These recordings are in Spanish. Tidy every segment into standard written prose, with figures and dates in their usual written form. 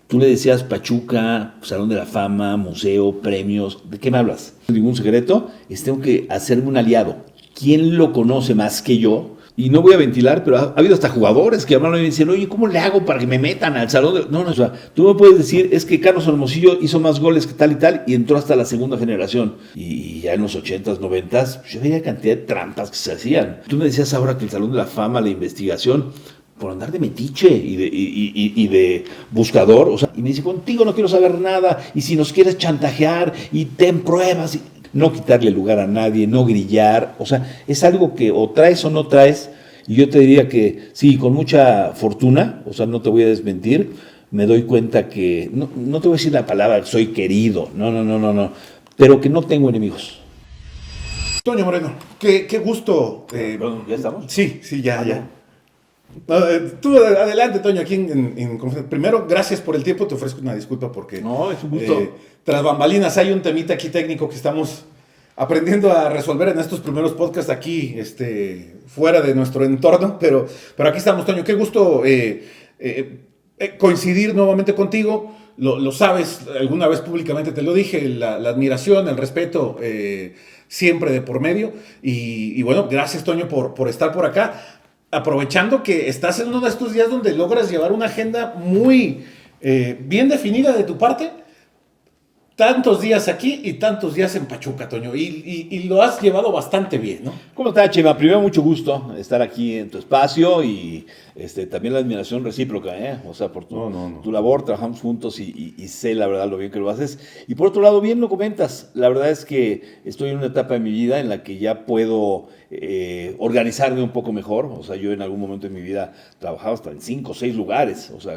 Tú le decías Pachuca, Salón de la Fama, museo, premios. ¿De qué me hablas? Ningún secreto. Tengo que hacerme un aliado. ¿Quién lo conoce más que yo? Y no voy a ventilar, pero ha habido hasta jugadores que llamaron y me dicen, oye, ¿cómo le hago para que me metan al Salón de...? No, o sea, tú me puedes decir, es que Carlos Hermosillo hizo más goles que tal y entró hasta la segunda generación. Y ya en los 80s, 90s, yo veía cantidad de trampas que se hacían. Tú me decías ahora que el Salón de la Fama, la investigación, por andar de metiche y de buscador, o sea, y me dice, contigo no quiero saber nada, y si nos quieres chantajear, y ten pruebas, y no quitarle lugar a nadie, no grillar, o sea, es algo que o traes o no traes, y yo te diría que sí, con mucha fortuna, o sea, no te voy a desmentir, me doy cuenta que, no te voy a decir la palabra, soy querido, no, pero que no tengo enemigos. Toño Moreno, qué gusto. Bueno, ¿ya estamos? Sí, ya. Tú adelante, Toño, aquí en conferencia. Primero, gracias por el tiempo, te ofrezco una disculpa porque... No, es un gusto. Tras bambalinas hay un temita aquí técnico que estamos aprendiendo a resolver en estos primeros podcasts aquí, fuera de nuestro entorno, pero aquí estamos, Toño. Qué gusto coincidir nuevamente contigo. Lo sabes, alguna vez públicamente te lo dije, la admiración, el respeto siempre de por medio. Y bueno, gracias, Toño, por estar por acá. Aprovechando que estás en uno de estos días donde logras llevar una agenda muy bien definida de tu parte, tantos días aquí y tantos días en Pachuca, Toño, y lo has llevado bastante bien, ¿no? ¿Cómo estás, Chema? Primero, mucho gusto estar aquí en tu espacio y también la admiración recíproca, ¿eh? O sea, por tu labor, trabajamos juntos y sé la verdad lo bien que lo haces. Y por otro lado, bien lo comentas, la verdad es que estoy en una etapa de mi vida en la que ya puedo organizarme un poco mejor. O sea, yo en algún momento de mi vida trabajaba hasta en 5 o 6 lugares, o sea,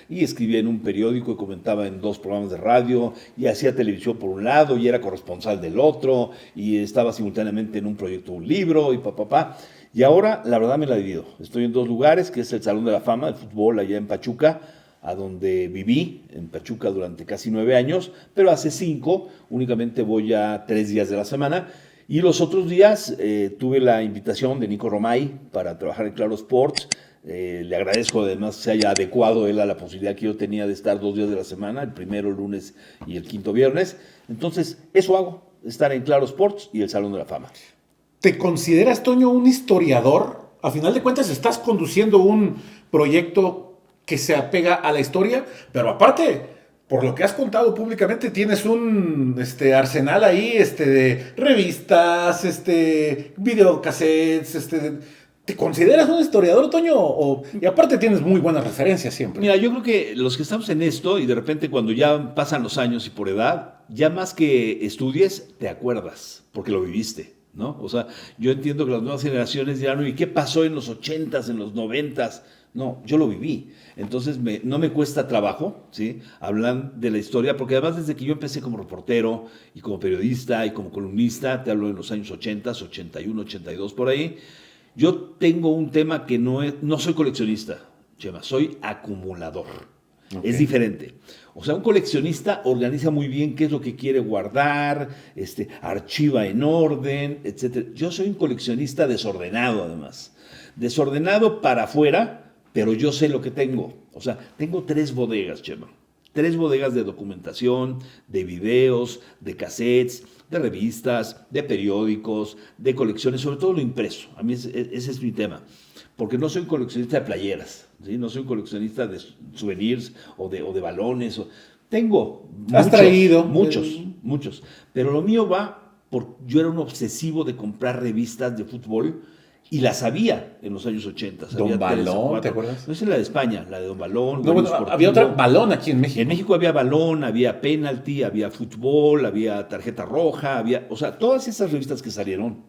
y escribía en un periódico y comentaba en 2 programas de radio y hacía televisión por un lado y era corresponsal del otro y estaba simultáneamente en un proyecto, un libro y papá. Y ahora, la verdad, me la divido. Estoy en 2 lugares, que es el Salón de la Fama de fútbol allá en Pachuca, a donde viví en Pachuca durante casi 9 años, pero hace 5 únicamente voy a 3 días de la semana. Y los otros días tuve la invitación de Nico Romay para trabajar en Claro Sports. Le agradezco además que se haya adecuado él a la posibilidad que yo tenía de estar 2 días de la semana, el primero el lunes y el quinto viernes. Entonces, eso hago, estar en Claro Sports y el Salón de la Fama. ¿Te consideras, Toño, un historiador? A final de cuentas, estás conduciendo un proyecto que se apega a la historia, pero aparte, por lo que has contado públicamente, tienes un arsenal ahí de revistas, videocassettes, ¿Te consideras un historiador, Toño? Y aparte tienes muy buenas referencias siempre. Mira, yo creo que los que estamos en esto y de repente cuando ya pasan los años y por edad, ya más que estudies, te acuerdas, porque lo viviste, ¿no? O sea, yo entiendo que las nuevas generaciones dirán, ¿y qué pasó en los 80s, en los 90s? No, yo lo viví. Entonces no me cuesta trabajo, ¿sí? Hablar de la historia, porque además desde que yo empecé como reportero y como periodista y como columnista, te hablo de los años 80s, 81, 82 por ahí, yo tengo un tema que no soy coleccionista, Chema, soy acumulador. Okay. Es diferente. O sea, un coleccionista organiza muy bien qué es lo que quiere guardar, archiva en orden, etc. Yo soy un coleccionista desordenado, además. Desordenado para afuera, pero yo sé lo que tengo. O sea, tengo 3 bodegas, Chema. 3 bodegas de documentación, de videos, de cassettes, de revistas, de periódicos, de colecciones, sobre todo lo impreso. A mí ese es mi tema, porque no soy un coleccionista de playeras, ¿sí? No soy un coleccionista de souvenirs o de balones. Tengo muchos, pero lo mío va yo era un obsesivo de comprar revistas de fútbol. Y las había en los años 80. Don Balón, ¿te acuerdas? No es la de España, la de Don Balón. No, bueno, había otra, Balón aquí en México. En México había Balón, había Penalty, había Fútbol, había Tarjeta Roja, o sea, todas esas revistas que salieron.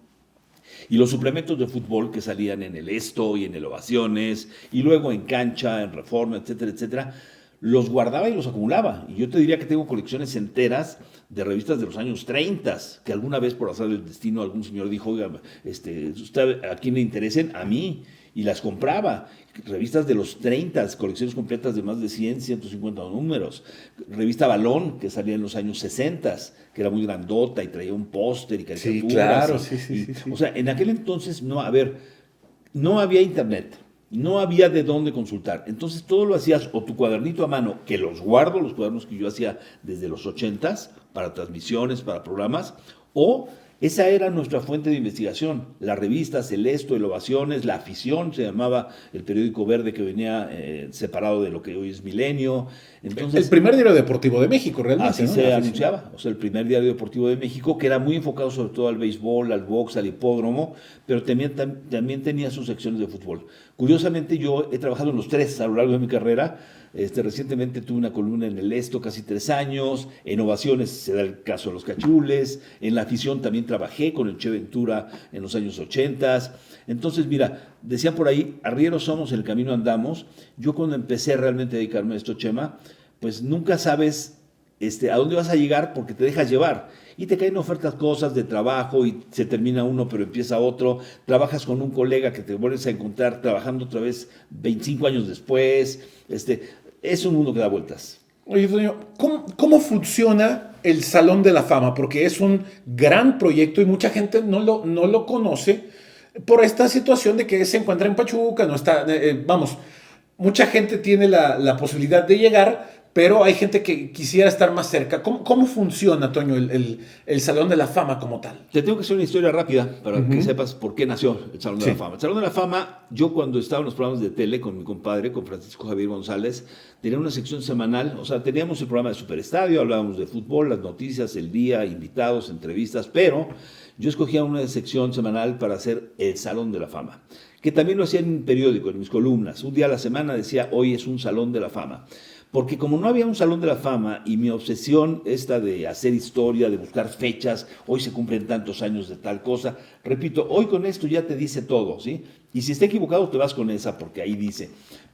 Y los suplementos de fútbol que salían en el Esto y en el Ovaciones, y luego en Cancha, en Reforma, etcétera, etcétera, los guardaba y los acumulaba. Y yo te diría que tengo colecciones enteras de revistas de los años 30, que alguna vez por azar del destino algún señor dijo, oiga, ¿usted a quién le interesen? A mí. Y las compraba. Revistas de los 30, colecciones completas de más de 100, 150 números. Revista Balón, que salía en los años 60, que era muy grandota y traía un póster y caricaturas. Sí, claro, sí. O sea, en aquel entonces, no había internet. No había de dónde consultar. Entonces todo lo hacías o tu cuadernito a mano, que los guardo, los cuadernos que yo hacía desde los 80s, para transmisiones, para programas, o esa era nuestra fuente de investigación. Las revistas, el Esto, el Ovaciones, La Afición, se llamaba el periódico verde que venía separado de lo que hoy es Milenio. Entonces, el primer diario deportivo de México, realmente. Así, ¿no?, se anunciaba, o sea, el primer diario deportivo de México, que era muy enfocado sobre todo al béisbol, al box, al hipódromo, pero también tenía sus secciones de fútbol. Curiosamente, yo he trabajado en los tres a lo largo de mi carrera. Recientemente tuve una columna en el Esto, casi 3 años, en Ovaciones se da el caso de los Cachules, en La Afición también trabajé con el Che Ventura en los años 80. Entonces, mira, decían por ahí, arrieros somos, en el camino andamos. Yo cuando empecé realmente a dedicarme a esto, Chema, pues nunca sabes a dónde vas a llegar porque te dejas llevar. Y te caen ofertas cosas de trabajo y se termina uno pero empieza otro. Trabajas con un colega que te vuelves a encontrar trabajando otra vez 25 años después. Es un mundo que da vueltas. Oye, Toño, ¿cómo funciona el Salón de la Fama? Porque es un gran proyecto y mucha gente no lo conoce por esta situación de que se encuentra en Pachuca, no está, mucha gente tiene la posibilidad de llegar, pero hay gente que quisiera estar más cerca. ¿Cómo funciona, Toño, el Salón de la Fama como tal? Te tengo que hacer una historia rápida para que sepas por qué nació el Salón de la Fama. El Salón de la Fama, yo cuando estaba en los programas de tele con mi compadre, con Francisco Javier González, tenía una sección semanal, o sea, teníamos el programa de Superestadio, hablábamos de fútbol, las noticias, el día, invitados, entrevistas, pero yo escogía una sección semanal para hacer el Salón de la Fama, que también lo hacía en un periódico, en mis columnas. Un día a la semana decía, hoy es un Salón de la Fama. Porque como no había un Salón de la Fama y mi obsesión esta de hacer historia, de buscar fechas, hoy se cumplen tantos años de tal cosa, repito, hoy con esto ya te dice todo, ¿sí? Y si está equivocado te vas con esa porque ahí dice.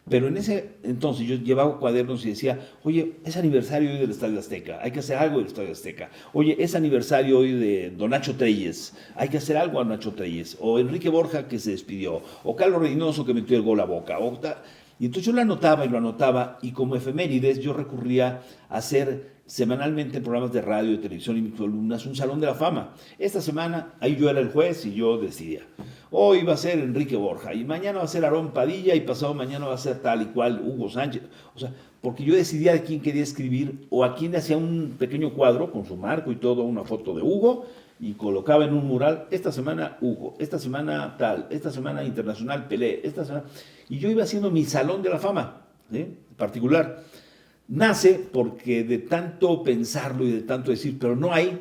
Pero en ese entonces yo llevaba cuadernos y decía, oye, es aniversario hoy del Estadio Azteca, hay que hacer algo del Estadio Azteca. Oye, es aniversario hoy de Don Nacho Treyes, hay que hacer algo a Nacho Treyes. O Enrique Borja que se despidió, o Carlos Reynoso que metió el gol a Boca, o tal. Y entonces yo lo anotaba, y como efemérides yo recurría a hacer semanalmente en programas de radio, de televisión y mis columnas un Salón de la Fama. Esta semana ahí yo era el juez y yo decidía. Hoy va a ser Enrique Borja, y mañana va a ser Aarón Padilla, y pasado mañana va a ser tal y cual Hugo Sánchez. O sea, porque yo decidía a quién quería escribir o a quién hacía un pequeño cuadro con su marco y todo, una foto de Hugo, y colocaba en un mural, esta semana Hugo, esta semana tal, esta semana Internacional Pelé, esta semana... Y yo iba haciendo mi Salón de la Fama, ¿sí?, particular. Nace porque de tanto pensarlo y de tanto decir, no hay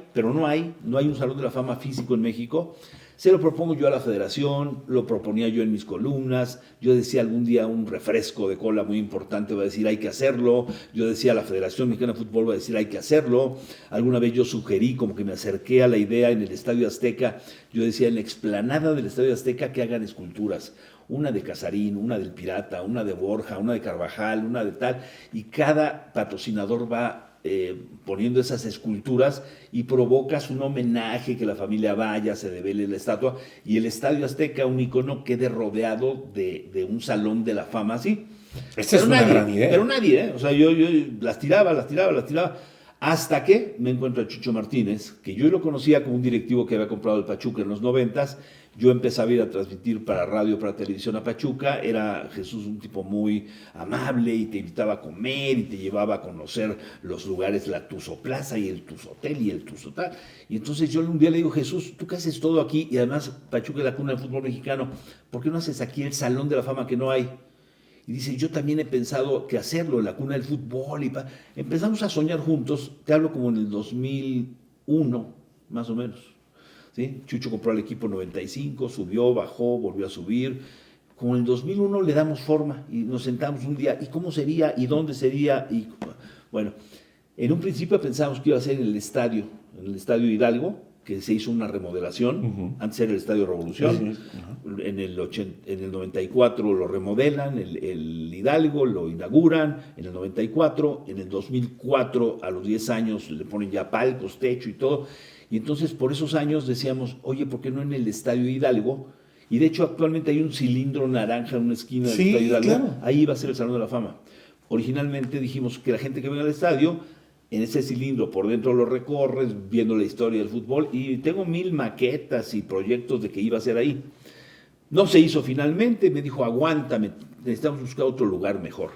un Salón de la Fama físico en México. Se lo propongo yo a la federación, lo proponía yo en mis columnas, yo decía algún día un refresco de cola muy importante va a decir hay que hacerlo, yo decía la Federación Mexicana de Fútbol va a decir hay que hacerlo, alguna vez yo sugerí, como que me acerqué a la idea en el Estadio Azteca, yo decía en la explanada del Estadio Azteca que hagan esculturas, una de Casarín, una del Pirata, una de Borja, una de Carvajal, una de tal, y cada patrocinador va poniendo esas esculturas y provocas un homenaje, que la familia vaya, se devele la estatua, y el Estadio Azteca, un icono, quede rodeado de un Salón de la Fama así. Esa es una gran idea. Pero nadie, o sea, yo las tiraba, hasta que me encuentro a Chucho Martínez, que yo lo conocía como un directivo que había comprado el Pachuca en los 90s. Yo empezaba a ir a transmitir para radio, para televisión a Pachuca. Era Jesús un tipo muy amable y te invitaba a comer y te llevaba a conocer los lugares, la Tuzo Plaza y el Tuzo Hotel y el Tuzo tal. Y entonces yo un día le digo, Jesús, tú que haces todo aquí y además Pachuca es la cuna del fútbol mexicano, ¿por qué no haces aquí el Salón de la Fama que no hay? Y dice, yo también he pensado que hacerlo, en la cuna del fútbol. Empezamos a soñar juntos, te hablo como en el 2001, más o menos. ¿Sí? Chucho compró el equipo en 95, subió, bajó, volvió a subir. Como en el 2001 le damos forma y nos sentamos un día, ¿y cómo sería? ¿Y dónde sería? Y bueno, en un principio pensamos que iba a ser en el Estadio Hidalgo, que se hizo una remodelación, antes era el Estadio Revolución, en el 94 lo remodelan, el Hidalgo lo inauguran, en el 94, en el 2004 a los 10 años le ponen ya palcos, techo y todo, y entonces por esos años decíamos, oye, ¿por qué no en el Estadio Hidalgo? Y de hecho actualmente hay un cilindro naranja en una esquina del Estadio Hidalgo, claro. Ahí va a ser el Salón de la Fama. Originalmente dijimos que la gente que venga al estadio, en ese cilindro por dentro lo recorres, viendo la historia del fútbol, y tengo 1000 maquetas y proyectos de que iba a ser ahí. No se hizo finalmente, me dijo, aguántame, necesitamos buscar otro lugar mejor.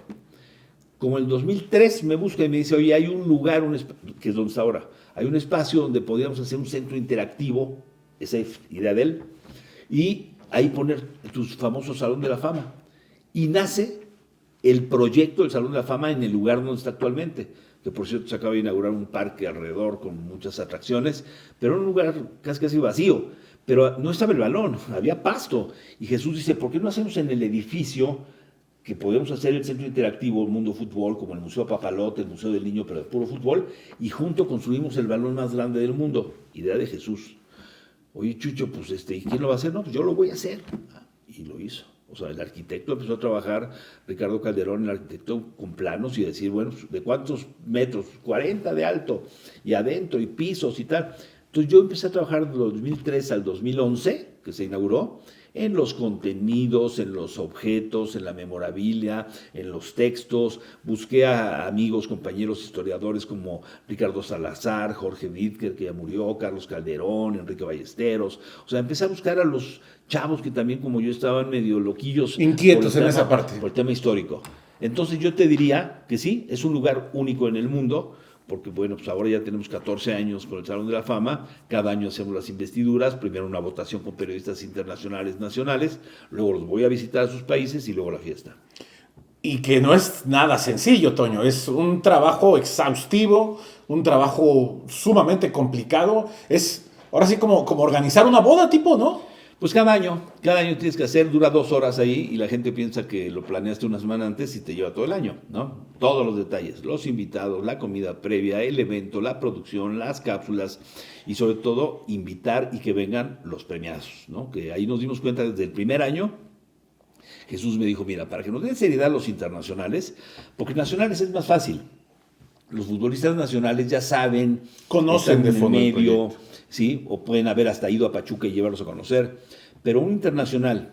Como en el 2003 me busca y me dice, oye, hay un lugar, que es donde está ahora, hay un espacio donde podríamos hacer un centro interactivo, esa es idea de él, y ahí poner tu famoso Salón de la Fama. Y nace el proyecto del Salón de la Fama en el lugar donde está actualmente, que por cierto se acaba de inaugurar un parque alrededor con muchas atracciones, pero en un lugar casi vacío. Pero no estaba el balón, había pasto. Y Jesús dice, ¿por qué no hacemos en el edificio que podemos hacer el centro interactivo, el Mundo Fútbol, como el Museo Papalote, el Museo del Niño, pero de puro fútbol, y junto construimos el balón más grande del mundo? Idea de Jesús. Oye, Chucho, pues ¿y quién lo va a hacer? No, pues yo lo voy a hacer. Y lo hizo. O sea, el arquitecto empezó a trabajar, Ricardo Calderón, el arquitecto, con planos y decir, bueno, ¿de cuántos metros? 40 de alto, y adentro, y pisos y tal. Entonces yo empecé a trabajar del 2003 al 2011, que se inauguró, en los contenidos, en los objetos, en la memorabilia, en los textos. Busqué a amigos, compañeros historiadores como Ricardo Salazar, Jorge Wittger, que ya murió, Carlos Calderón, Enrique Ballesteros. O sea, empecé a buscar a los chavos que también, como yo, estaban medio loquillos. Inquietos en esa parte. Por el tema histórico. Entonces yo te diría que sí, es un lugar único en el mundo, porque bueno, pues ahora ya tenemos 14 años con el Salón de la Fama, cada año hacemos las investiduras, primero una votación con periodistas internacionales, nacionales, luego los voy a visitar a sus países y luego la fiesta. Y que no es nada sencillo, Toño, es un trabajo exhaustivo, un trabajo sumamente complicado, es ahora sí como organizar una boda tipo, ¿no? Pues cada año tienes que hacer, dura 2 horas ahí y la gente piensa que lo planeaste una semana antes y te lleva todo el año, ¿no? Todos los detalles, los invitados, la comida previa, el evento, la producción, las cápsulas y sobre todo invitar y que vengan los premiados, ¿no? Que ahí nos dimos cuenta desde el primer año. Jesús me dijo, mira, para que nos den seriedad los internacionales, porque nacionales es más fácil. Los futbolistas nacionales ya saben, conocen de fondo el medio, ¿sí? O pueden haber hasta ido a Pachuca y llevarlos a conocer. Pero un internacional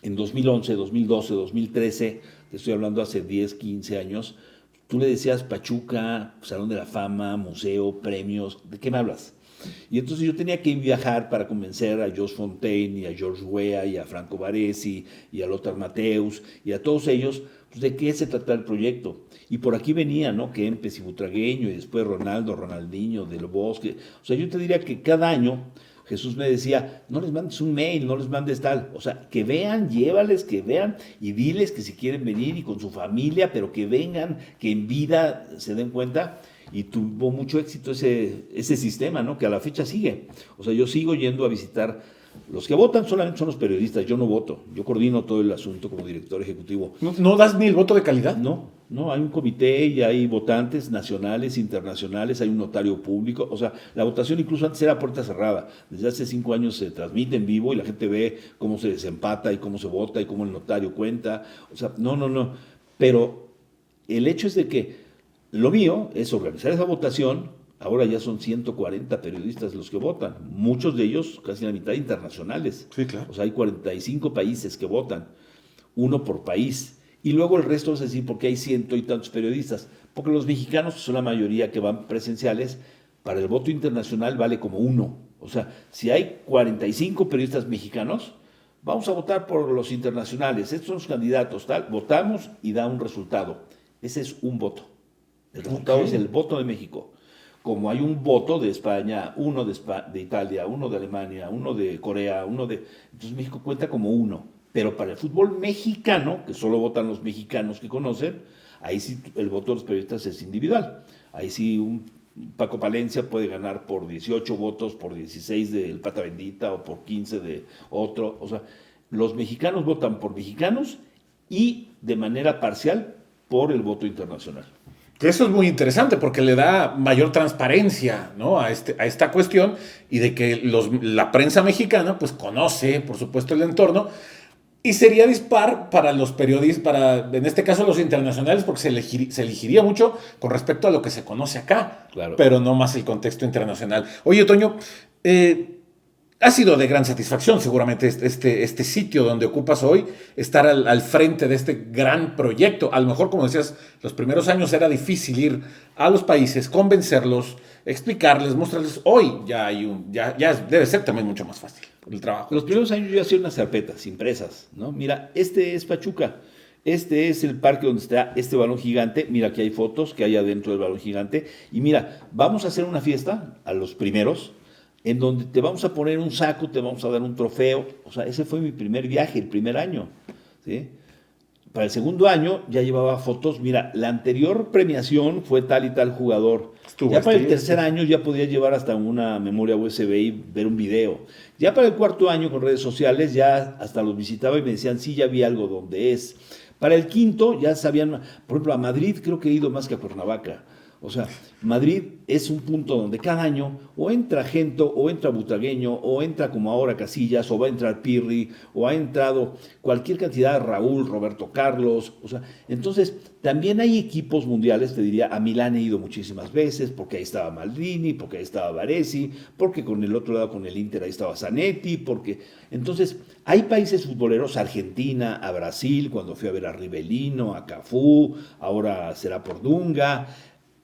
en 2011, 2012, 2013, te estoy hablando hace 10, 15 años, tú le decías Pachuca, Salón de la Fama, museo, premios, ¿de qué me hablas? Y entonces yo tenía que viajar para convencer a Jos Fontaine y a George Weah y a Franco Baresi y a Lothar Matthäus y a todos ellos, pues, de qué se trataba el proyecto. Y por aquí venía, ¿no? Kempes y Butragueño y después Ronaldinho, Del Bosque. O sea, yo te diría que cada año Jesús me decía, no les mandes un mail, no les mandes tal. O sea, que vean, llévales, que vean y diles que si quieren venir y con su familia, pero que vengan, que en vida se den cuenta. Y tuvo mucho éxito ese sistema, ¿no? Que a la fecha sigue. O sea, yo sigo yendo a visitar. Los que votan solamente son los periodistas, yo no voto. Yo coordino todo el asunto como director ejecutivo. ¿No das ni el voto de calidad? No, hay un comité y hay votantes nacionales, internacionales, hay un notario público. O sea, la votación incluso antes era a puerta cerrada. Desde hace 5 años se transmite en vivo y la gente ve cómo se desempata y cómo se vota y cómo el notario cuenta. O sea, no. Pero el hecho es de que lo mío es organizar esa votación. Ahora ya son 140 periodistas los que votan, muchos de ellos, casi la mitad, internacionales. Sí, claro. O sea, hay 45 países que votan, uno por país. Y luego el resto es decir, porque hay 100 y tantos periodistas. Porque los mexicanos, que son la mayoría que van presenciales, para el voto internacional vale como 1. O sea, si hay 45 periodistas mexicanos, vamos a votar por los internacionales. Estos son los candidatos, tal. Votamos y da un resultado. Ese es un voto. El resultado es el voto de México. Como hay un voto de España, uno de Italia, uno de Alemania, uno de Corea, entonces México cuenta como 1. Pero para el fútbol mexicano, que solo votan los mexicanos que conocen, ahí sí el voto de los periodistas es individual. Ahí sí un Paco Palencia puede ganar por 18 votos, por 16 del Pata Bendita o por 15 de otro. O sea, los mexicanos votan por mexicanos y de manera parcial por el voto internacional. Que eso es muy interesante porque le da mayor transparencia, ¿no? a esta cuestión y de que la prensa mexicana pues conoce, por supuesto, el entorno y sería dispar para los periodistas, en este caso los internacionales, porque se elegiría mucho con respecto a lo que se conoce acá, claro, pero no más el contexto internacional. Oye, Toño, ha sido de gran satisfacción seguramente este sitio donde ocupas hoy, estar al frente de este gran proyecto. A lo mejor, como decías, los primeros años era difícil ir a los países, convencerlos, explicarles, mostrarles. Hoy ya debe ser también mucho más fácil el trabajo. Los primeros años yo hacía unas carpetas impresas, ¿no? Mira, este es Pachuca, Este es el parque donde está este balón gigante. Mira, aquí hay fotos que hay adentro del balón gigante. Y mira, vamos a hacer una fiesta a los primeros, en donde te vamos a poner un saco, te vamos a dar un trofeo. O sea, ese fue mi primer viaje, el primer año, ¿sí? Para el segundo año ya llevaba fotos. Mira, la anterior premiación fue tal y tal jugador. Ya para el tercer año ya podía llevar hasta una memoria USB y ver un video. Ya para el cuarto año con redes sociales ya hasta los visitaba y me decían, sí, ya vi algo donde es. Para el quinto ya sabían, por ejemplo, a Madrid creo que he ido más que a Cuernavaca. O sea, Madrid es un punto donde cada año o entra Gento, o entra Butagueño, o entra como ahora Casillas, o va a entrar Pirri, o ha entrado cualquier cantidad de Raúl, Roberto Carlos. O sea, entonces también hay equipos mundiales, te diría, a Milán he ido muchísimas veces, porque ahí estaba Maldini, porque ahí estaba Baresi, porque con el otro lado, con el Inter, ahí estaba Zanetti, porque... Entonces, hay países futboleros, Argentina, a Brasil, cuando fui a ver a Rivelino, a Cafú, ahora será por Dunga.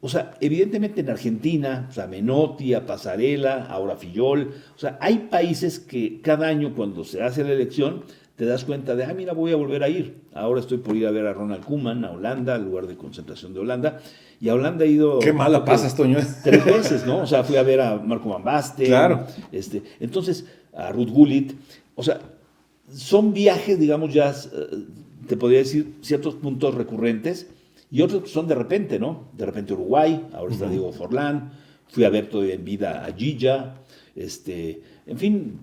O sea, evidentemente en Argentina, o sea, Menotti, a Pasarela, ahora Fillol. O sea, hay países que cada año cuando se hace la elección te das cuenta de, mira, voy a volver a ir. Ahora estoy por ir a ver a Ronald Koeman, a Holanda, al lugar de concentración de Holanda. Y a Holanda he ido... Qué mala pasas, Toño. 3 veces, ¿no? O sea, fui a ver a Marco Van Basten. Claro. Entonces, a Ruud Gullit. O sea, son viajes, digamos, ya, te podría decir, ciertos puntos recurrentes. Y otros que son de repente, ¿no? De repente Uruguay, ahora está Diego Forlán, fui a ver todavía en vida a Gilla, en fin,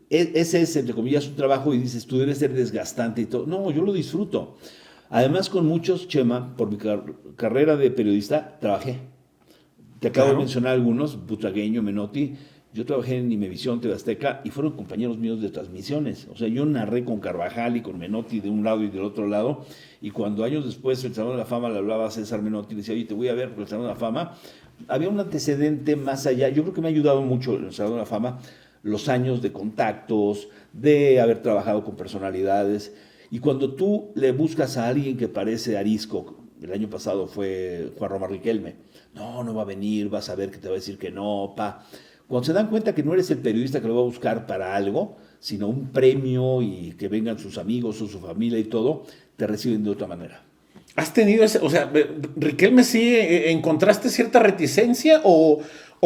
ese es, entre comillas, un trabajo y dices, tú debes ser desgastante y todo. No, yo lo disfruto. Además, con muchos, Chema, por mi carrera de periodista, trabajé. Te acabo de mencionar algunos, Butagueño, Menotti. Yo trabajé en Imevisión, TV Azteca, y fueron compañeros míos de transmisiones. O sea, yo narré con Carvajal y con Menotti de un lado y del otro lado, y cuando años después el Salón de la Fama le hablaba a César Menotti y le decía, oye, te voy a ver por el Salón de la Fama, había un antecedente más allá. Yo creo que me ha ayudado mucho el Salón de la Fama los años de contactos, de haber trabajado con personalidades, y cuando tú le buscas a alguien que parece arisco, el año pasado fue Juan Román Riquelme, no va a venir, vas a ver que te va a decir que no, pa... Cuando se dan cuenta que no eres el periodista que lo va a buscar para algo, sino un premio y que vengan sus amigos o su familia y todo, te reciben de otra manera. ¿Has tenido ese, o sea, Riquelme sí encontraste cierta reticencia o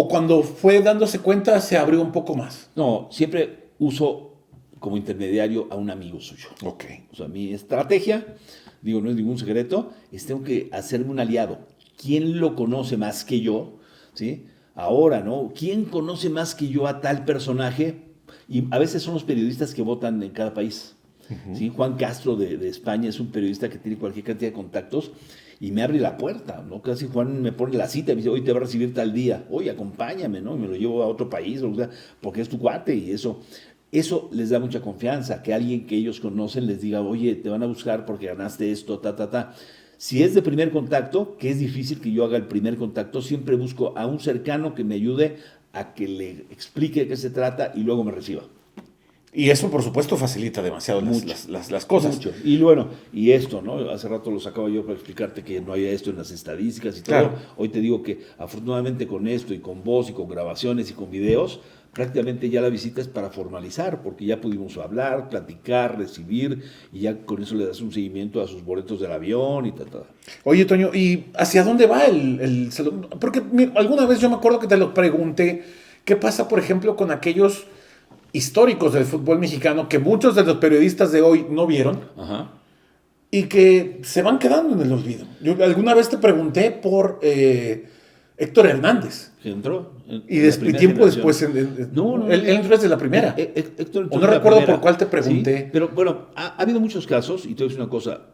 cuando fue dándose cuenta se abrió un poco más? No, siempre uso como intermediario a un amigo suyo. Ok. O sea, mi estrategia, digo, no es ningún secreto, es tengo que hacerme un aliado. ¿Quién lo conoce más que yo? ¿Sí? Ahora, ¿no? ¿Quién conoce más que yo a tal personaje? Y a veces son los periodistas que votan en cada país. ¿Sí? Juan Castro de España es un periodista que tiene cualquier cantidad de contactos y me abre la puerta, ¿no? Casi Juan me pone la cita y me dice, hoy te va a recibir tal día, oye, acompáñame, ¿no? Y me lo llevo a otro país, o sea, porque es tu cuate y eso les da mucha confianza, que alguien que ellos conocen les diga, oye, te van a buscar porque ganaste esto, ta. Si es de primer contacto, que es difícil que yo haga el primer contacto, siempre busco a un cercano que me ayude a que le explique de qué se trata y luego me reciba. Y eso, por supuesto, facilita demasiado las cosas. Mucho. Y bueno, y esto, ¿no? Hace rato lo sacaba yo para explicarte que no había esto en las estadísticas y todo. Claro. Hoy te digo que afortunadamente con esto y con voz y con grabaciones y con videos, prácticamente ya la visita es para formalizar, porque ya pudimos hablar, platicar, recibir, y ya con eso le das un seguimiento a sus boletos del avión y tal. Oye, Toño, ¿y hacia dónde va el salón? Porque alguna vez yo me acuerdo que te lo pregunté, ¿qué pasa, por ejemplo, con aquellos históricos del fútbol mexicano que muchos de los periodistas de hoy no vieron? Ajá. Y que se van quedando en el olvido? Yo alguna vez te pregunté por Héctor Hernández. ¿Que entró? Y tiempo después, No. Él entró desde la primera. Héctor o no recuerdo por cuál te pregunté. Sí, pero bueno, ha habido muchos casos, y te voy a decir una cosa,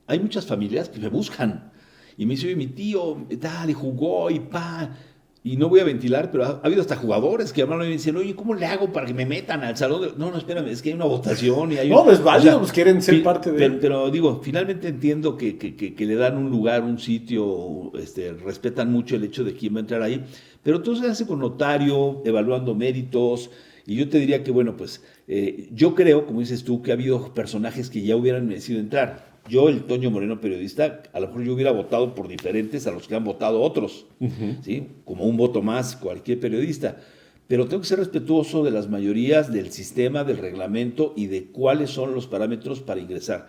hay muchas familias que me buscan, y me dice, oye, mi tío, tal, y jugó, y pa... Y no voy a ventilar, pero ha habido hasta jugadores que hablan y me dicen, oye, ¿cómo le hago para que me metan al salón? No, espérame, es que hay una votación y hay... No, es válido, pues quieren ser parte de... Pero digo, finalmente entiendo que le dan un lugar, un sitio, respetan mucho el hecho de quién va a entrar ahí, pero todo se hace con notario, evaluando méritos, y yo te diría que, bueno, pues, yo creo, como dices tú, que ha habido personajes que ya hubieran merecido entrar. Yo, el Toño Moreno periodista, a lo mejor yo hubiera votado por diferentes a los que han votado otros, ¿sí? Como un voto más cualquier periodista. Pero tengo que ser respetuoso de las mayorías, del sistema, del reglamento y de cuáles son los parámetros para ingresar.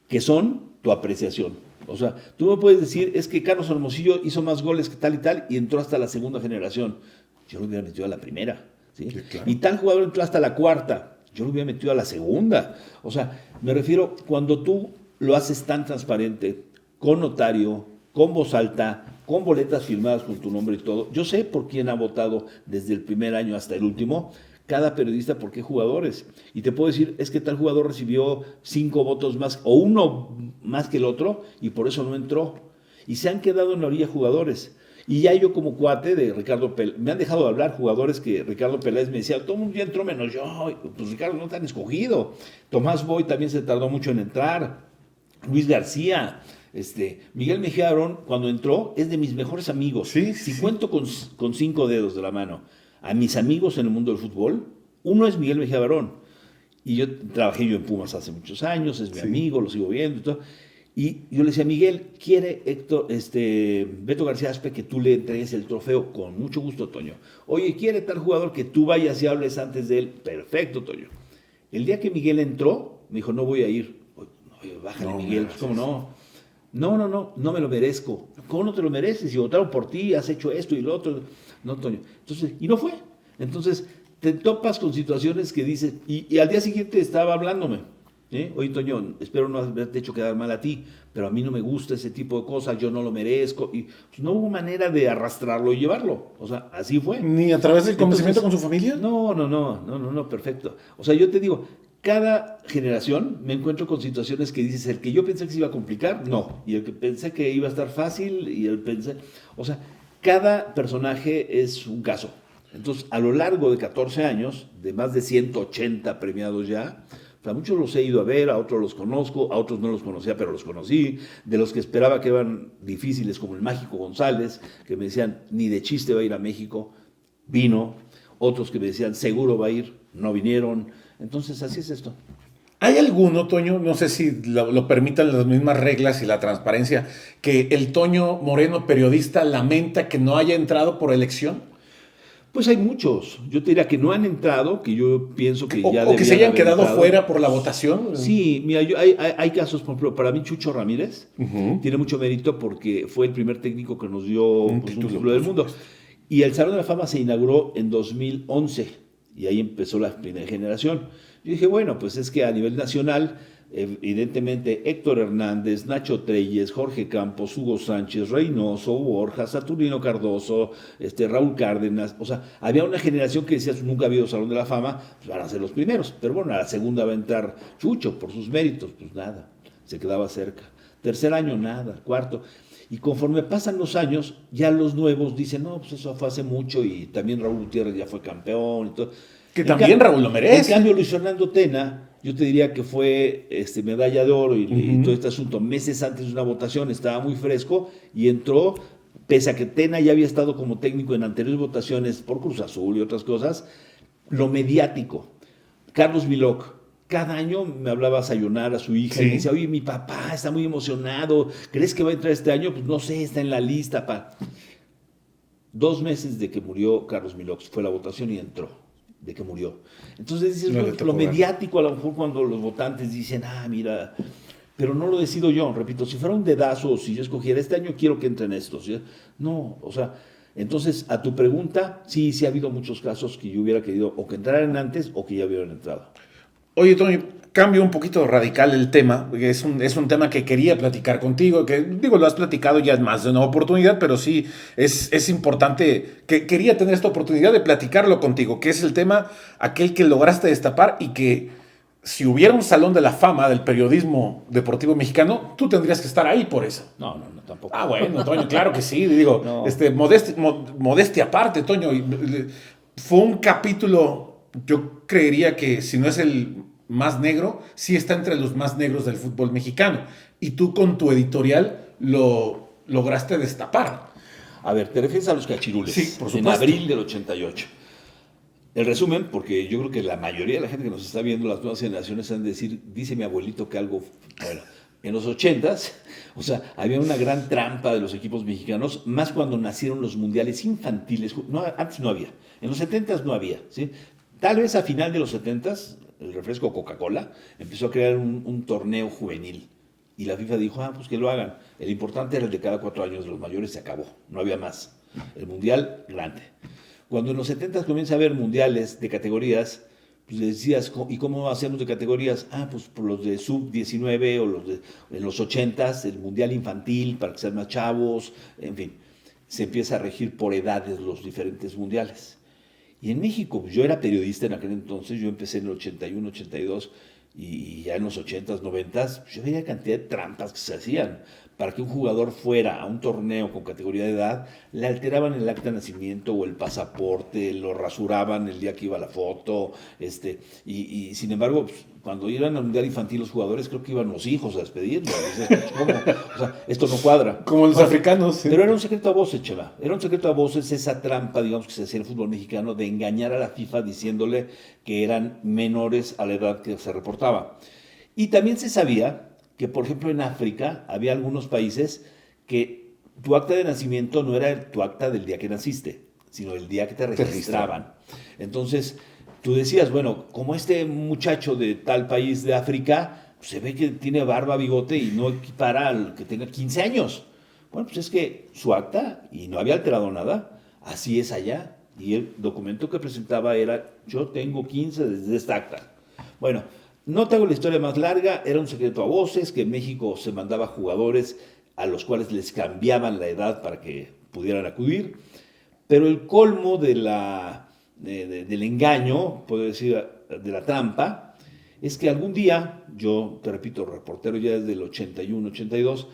que son tu apreciación. O sea, tú me puedes decir, es que Carlos Hermosillo hizo más goles que tal y entró hasta la segunda generación. Yo lo hubiera metido a la primera. ¿Sí? Sí, claro. Y tal jugador entró hasta la cuarta. Yo lo hubiera metido a la segunda. O sea, me refiero, cuando tú lo haces tan transparente, con notario, con voz alta, con boletas firmadas con tu nombre y todo. Yo sé por quién ha votado desde el primer año hasta el último, cada periodista por qué jugadores. Y te puedo decir, es que tal jugador recibió 5 votos más o uno más que el otro y por eso no entró. Y se han quedado en la orilla jugadores. Y ya yo como cuate de Ricardo Peláez, me han dejado de hablar jugadores que Ricardo Peláez me decía, todo el mundo ya entró menos yo. Pues Ricardo no te han escogido. Tomás Boy también se tardó mucho en entrar. Luis García. Miguel Mejía Barón, cuando entró, es de mis mejores amigos. Si cuento con 5 dedos de la mano a mis amigos en el mundo del fútbol, uno es Miguel Mejía Barón. Y trabajé yo en Pumas hace muchos años, es mi amigo, lo sigo viendo y todo. Y yo le decía, Miguel, quiere Beto García Aspe que tú le entregues el trofeo. Con mucho gusto, Toño. Oye, quiere tal jugador que tú vayas y hables antes de él. Perfecto, Toño. El día que Miguel entró, me dijo, no voy a ir. Oye, bájale, no, Miguel. Pues, ¿cómo no? No me lo merezco. ¿Cómo no te lo mereces? Si votaron por ti, has hecho esto y lo otro. No, Toño. Entonces, y no fue. Entonces, te topas con situaciones que dices, y al día siguiente estaba hablándome. Oye, Toño, espero no haberte hecho quedar mal a ti, pero a mí no me gusta ese tipo de cosas, yo no lo merezco. Y pues, no hubo manera de arrastrarlo y llevarlo. O sea, así fue. ¿Ni a través del convencimiento con su familia? No, perfecto. O sea, yo te digo, cada generación me encuentro con situaciones que dices, el que yo pensé que se iba a complicar, no. Y el que pensé que iba a estar fácil, o sea, cada personaje es un caso. Entonces, a lo largo de 14 años, de más de 180 premiados ya, a muchos los he ido a ver, a otros los conozco, a otros no los conocía, pero los conocí. De los que esperaba que eran difíciles, como el Mágico González, que me decían, ni de chiste va a ir a México, vino. Otros que me decían, seguro va a ir, no vinieron. Entonces, así es esto. ¿Hay alguno, Toño, no sé si lo permitan las mismas reglas y la transparencia, que el Toño Moreno, periodista, lamenta que no haya entrado por elección? Pues hay muchos. Yo te diría que no han entrado, que yo pienso que ya o que se hayan quedado entrado fuera por la votación. Sí, mira, hay casos, por ejemplo, para mí Chucho Ramírez tiene mucho mérito porque fue el primer técnico que nos dio un título del mundo. Y el Salón de la Fama se inauguró en 2011 y ahí empezó la primera generación. Yo dije, bueno, pues es que a nivel nacional, evidentemente Héctor Hernández, Nacho Treyes, Jorge Campos, Hugo Sánchez, Reynoso, Borja, Saturnino Cardoso, Raúl Cárdenas, o sea, había una generación que decía, nunca ha habido Salón de la Fama, pues van a ser los primeros, pero bueno, a la segunda va a entrar Chucho por sus méritos, pues nada, se quedaba cerca. Tercer año, nada, cuarto. Y conforme pasan los años, ya los nuevos dicen, no, pues eso fue hace mucho y también Raúl Gutiérrez ya fue campeón y todo. Que también Raúl lo merece. En cambio, Luis Fernando Tena, yo te diría que fue medalla de oro y todo este asunto. Meses antes de una votación estaba muy fresco y entró, pese a que Tena ya había estado como técnico en anteriores votaciones por Cruz Azul y otras cosas, lo mediático. Carlos Milok, cada año me hablaba a desayunar a su hija y me decía, oye, mi papá está muy emocionado, ¿crees que va a entrar este año? Pues no sé, está en la lista. 2 meses de que murió Carlos Milok, fue la votación y entró. De que murió. Entonces dices, bueno, lo mediático a lo mejor cuando los votantes dicen, mira, pero no lo decido yo, repito, si fuera un dedazo, si yo escogiera este año quiero que entren estos, ¿sí? No, o sea, entonces a tu pregunta, sí ha habido muchos casos que yo hubiera querido o que entraran antes o que ya hubieran entrado. Oye, Toño, cambio un poquito radical el tema, porque es un tema que quería platicar contigo, que digo, lo has platicado ya más de una oportunidad, pero sí es importante, que quería tener esta oportunidad de platicarlo contigo, que es el tema aquel que lograste destapar y que si hubiera un salón de la fama del periodismo deportivo mexicano, tú tendrías que estar ahí por eso. No, tampoco. Bueno, Toño, claro que sí, digo, no. Modestia aparte, Toño, fue un capítulo, yo creería que si no es el más negro, sí está entre los más negros del fútbol mexicano. Y tú con tu editorial lo lograste destapar. A ver, te refieres a los cachirules. Sí, por supuesto. En abril del 88. El resumen, porque yo creo que la mayoría de la gente que nos está viendo, las nuevas generaciones, han de decir, dice mi abuelito que algo... Bueno, en los 80s, o sea, había una gran trampa de los equipos mexicanos, más cuando nacieron los mundiales infantiles. Antes no había. En los 70s no había, ¿sí? Tal vez a final de los 70s, el refresco Coca-Cola empezó a crear un torneo juvenil Y la FIFA dijo, pues que lo hagan. El importante era el de cada 4 años de los mayores, se acabó, no había más. El mundial, grande. Cuando en los 70 comienza a haber mundiales de categorías, pues le decías, ¿y cómo hacemos de categorías? Pues por los de sub-19 o en los 80s, el mundial infantil para que sean más chavos, en fin. Se empieza a regir por edades los diferentes mundiales. Y en México, pues yo era periodista en aquel entonces, yo empecé en el 81, 82, y ya en los 80s, 90s, yo veía cantidad de trampas que se hacían. Para que un jugador fuera a un torneo con categoría de edad, le alteraban el acta de nacimiento o el pasaporte, lo rasuraban el día que iba a la foto, y sin embargo, pues, cuando iban al mundial infantil los jugadores, creo que iban los hijos a despedirlo. Dices, ¿cómo? O sea, esto no cuadra. Como los africanos. Sí. Pero era un secreto a voces, Chema. Era un secreto a voces esa trampa, digamos, que se hacía en el fútbol mexicano de engañar a la FIFA diciéndole que eran menores a la edad que se reportaba. Y también se sabía que, por ejemplo, en África había algunos países que tu acta de nacimiento no era tu acta del día que naciste, sino el día que te registraban. Entonces, tú decías, bueno, como este muchacho de tal país de África, pues se ve que tiene barba, bigote y no equipara al que tenga 15 años. Bueno, pues es que su acta, y no había alterado nada, así es allá. Y el documento que presentaba era, yo tengo 15 desde esta acta. Bueno, no te hago la historia más larga, era un secreto a voces que en México se mandaba jugadores a los cuales les cambiaban la edad para que pudieran acudir, pero el colmo del engaño, puedo decir, de la trampa, es que algún día, yo te repito, reportero ya desde el 81, 82,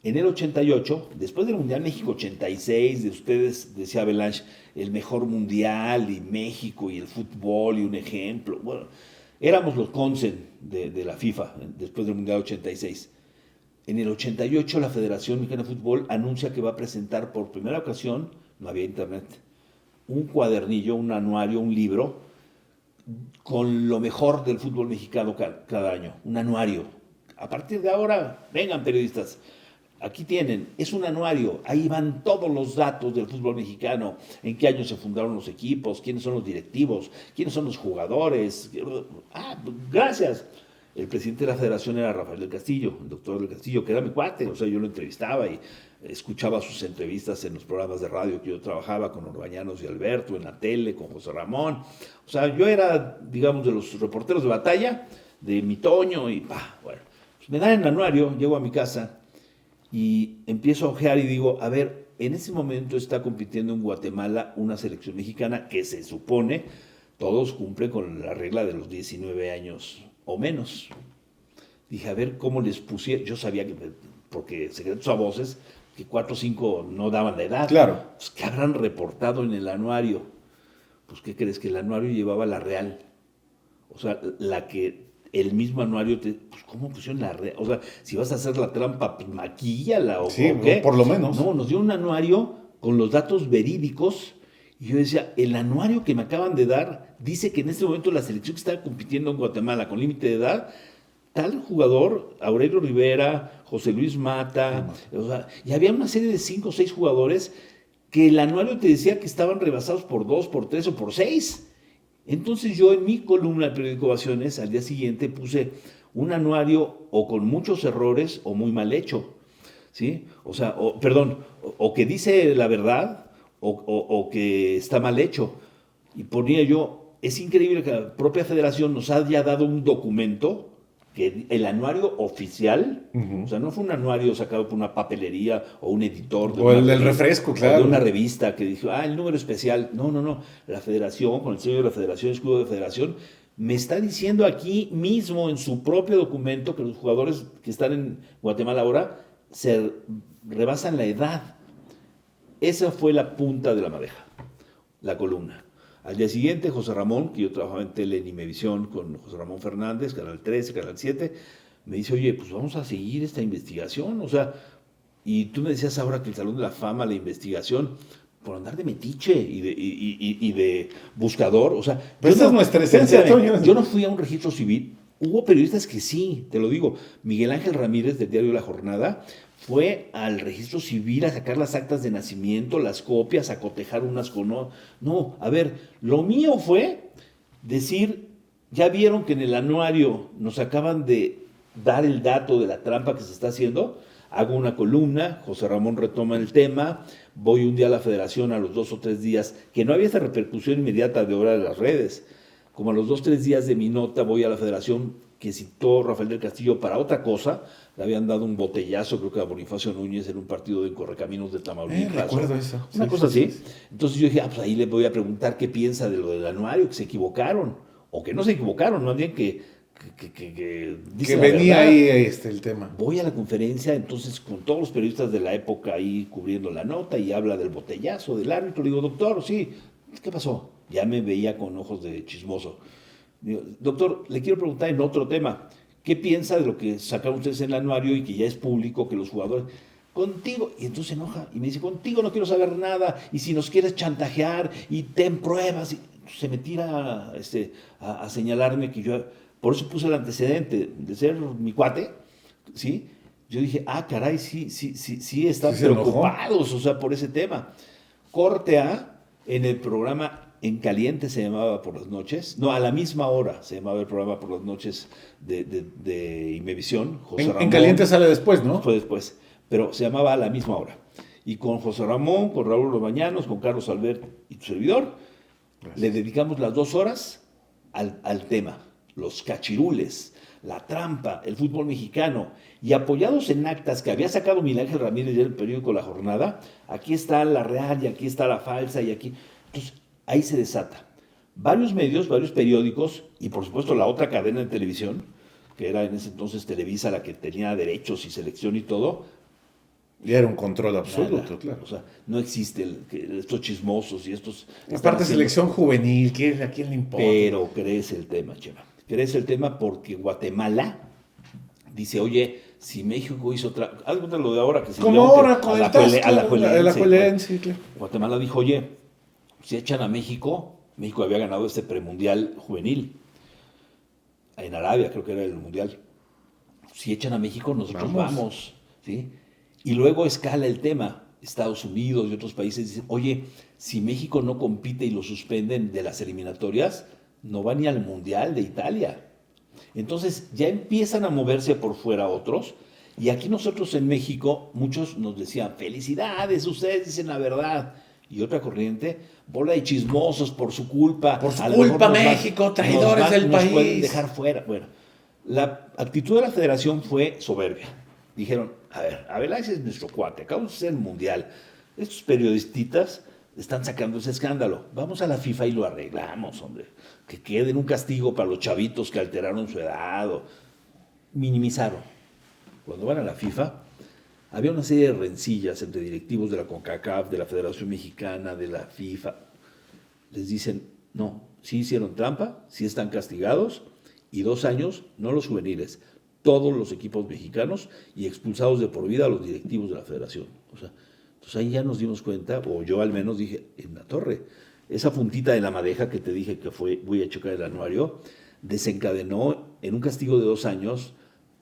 en el 88, después del Mundial México 86, de ustedes, decía Avalanche, el mejor mundial y México y el fútbol y un ejemplo, bueno, éramos los Consen de la FIFA después del Mundial 86. En el 88 la Federación Mexicana de Fútbol anuncia que va a presentar por primera ocasión, no había internet, un cuadernillo, un anuario, un libro con lo mejor del fútbol mexicano cada año, un anuario. A partir de ahora, vengan periodistas, aquí tienen, es un anuario, ahí van todos los datos del fútbol mexicano, en qué año se fundaron los equipos, quiénes son los directivos, quiénes son los jugadores. Gracias. El presidente de la federación era Rafael del Castillo, el doctor del Castillo, que era mi cuate, o sea, yo lo entrevistaba y escuchaba sus entrevistas en los programas de radio que yo trabajaba con Orbañanos y Alberto, en la tele, con José Ramón. O sea, yo era, digamos, de los reporteros de batalla, de mi Toño, y bueno, pues me dan el anuario, llego a mi casa y empiezo a ojear y digo, a ver, en ese momento está compitiendo en Guatemala una selección mexicana que se supone todos cumplen con la regla de los 19 años o menos. Dije, a ver cómo les pusieron. Yo sabía que, porque secretos a voces, que 4 o 5 no daban la edad. Claro. Pues, ¿qué habrán reportado en el anuario? Pues, ¿qué crees? Que el anuario llevaba la real. O sea, la que el mismo anuario, pues, ¿cómo pusieron la real? O sea, si vas a hacer la trampa, pues maquíllala o sí, qué. Por lo menos. No, nos dio un anuario con los datos verídicos. Y yo decía, el anuario que me acaban de dar dice que en este momento la selección que está compitiendo en Guatemala con límite de edad, tal jugador, Aurelio Rivera, José Luis Mata, o sea, y había una serie de 5 o 6 jugadores que el anuario te decía que estaban rebasados por 2, por 3 o por 6. Entonces yo en mi columna del periódico Ovaciones al día siguiente puse un anuario o con muchos errores o muy mal hecho, ¿sí? O sea, o que dice la verdad o que está mal hecho. Y ponía yo, es increíble que la propia federación nos haya dado un documento, que el anuario oficial, o sea, no fue un anuario sacado por una papelería o un editor. O el del refresco, claro. O de una revista que dijo, el número especial. No. La federación, con el sello de la federación, escudo de federación, me está diciendo aquí mismo en su propio documento que los jugadores que están en Guatemala ahora se rebasan la edad. Esa fue la punta de la madeja, la columna. Al día siguiente, José Ramón, que yo trabajaba en Tele en Imevisión con José Ramón Fernández, Canal 13, Canal 7, me dice, oye, pues vamos a seguir esta investigación. O sea, y tú me decías ahora que el Salón de la Fama, la investigación, por andar de metiche y de buscador, o sea... Pero esa es nuestra esencia, Toño. Yo no fui a un registro civil. Hubo periodistas que sí, te lo digo. Miguel Ángel Ramírez, del diario La Jornada, fue al registro civil a sacar las actas de nacimiento, las copias, a cotejar unas con otras. No, a ver, lo mío fue decir, ya vieron que en el anuario nos acaban de dar el dato de la trampa que se está haciendo, hago una columna, José Ramón retoma el tema, voy un día a la federación a los 2 o 3 días, que no había esa repercusión inmediata de ahora de las redes, como a los 2 o 3 días de mi nota voy a la federación que citó Rafael del Castillo para otra cosa, le habían dado un botellazo, creo que a Bonifacio Núñez en un partido de Correcaminos de Tamaulipas. Recuerdo eso. Una cosa así. Entonces yo dije, pues ahí le voy a preguntar qué piensa de lo del anuario, que se equivocaron, o que no se equivocaron, más bien que que venía ahí el tema. Voy a la conferencia, entonces, con todos los periodistas de la época ahí cubriendo la nota y habla del botellazo, del árbitro. Le digo, doctor, sí, ¿qué pasó? Ya me veía con ojos de chismoso. Digo, doctor, le quiero preguntar en otro tema. ¿Qué piensa de lo que sacaron ustedes en el anuario y que ya es público, que los jugadores... Contigo, y entonces se enoja y me dice, contigo no quiero saber nada, y si nos quieres chantajear y ten pruebas, y se me tira a señalarme que yo... Por eso puse el antecedente de ser mi cuate, ¿sí? Yo dije, caray, sí están preocupados, o sea, por ese tema. Corte A, en el programa En Caliente se llamaba por las noches, no, a la misma hora se llamaba el programa por las noches de Imevisión. En Caliente sale después, ¿no? Fue después, pero se llamaba a la misma hora. Y con José Ramón, con Raúl Romañanos, con Carlos Albert y tu servidor, le dedicamos las 2 horas al tema. Los cachirules, la trampa, el fútbol mexicano, y apoyados en actas que había sacado Miguel Ángel Ramírez ya en el periódico La Jornada, aquí está la real y aquí está la falsa y aquí... Entonces, ahí se desata. Varios medios, varios periódicos y por supuesto la otra cadena de televisión, que era en ese entonces Televisa la que tenía derechos y selección y todo. Ya era un control absoluto, claro. O sea, no existe estos chismosos y estos... Aparte selección juvenil, ¿a quién le importa? Pero crece el tema, Chema. Crece el tema porque Guatemala dice, oye, si México hizo otra... Haz cuenta lo de ahora que se... Como ahora con a la Juelense, claro. Guatemala dijo, oye, si echan a México había ganado este premundial juvenil. En Arabia creo que era el mundial. Si echan a México, nosotros vamos, ¿sí? Y luego escala el tema. Estados Unidos y otros países dicen, oye, si México no compite y lo suspenden de las eliminatorias, no va ni al Mundial de Italia. Entonces ya empiezan a moverse por fuera otros, y aquí nosotros en México, muchos nos decían, felicidades, ustedes dicen la verdad. Y otra corriente, bola de chismosos por su culpa. Por su culpa, México, traidores del país. Nos pueden dejar fuera. Bueno, la actitud de la federación fue soberbia. Dijeron, a ver, Aveláez es nuestro cuate, acabamos de hacer el Mundial. Estos periodistas están sacando ese escándalo. Vamos a la FIFA y lo arreglamos, hombre. Que quede en un castigo para los chavitos que alteraron su edad. Minimizaron. Cuando van a la FIFA, había una serie de rencillas entre directivos de la CONCACAF, de la Federación Mexicana, de la FIFA. Les dicen, no, sí hicieron trampa, sí están castigados, y 2 años, no los juveniles, todos los equipos mexicanos, y expulsados de por vida a los directivos de la federación. O sea, entonces ahí ya nos dimos cuenta, o yo al menos dije, en la torre, esa puntita de la madeja que te dije que fue, voy a checar el anuario, desencadenó en un castigo de 2 años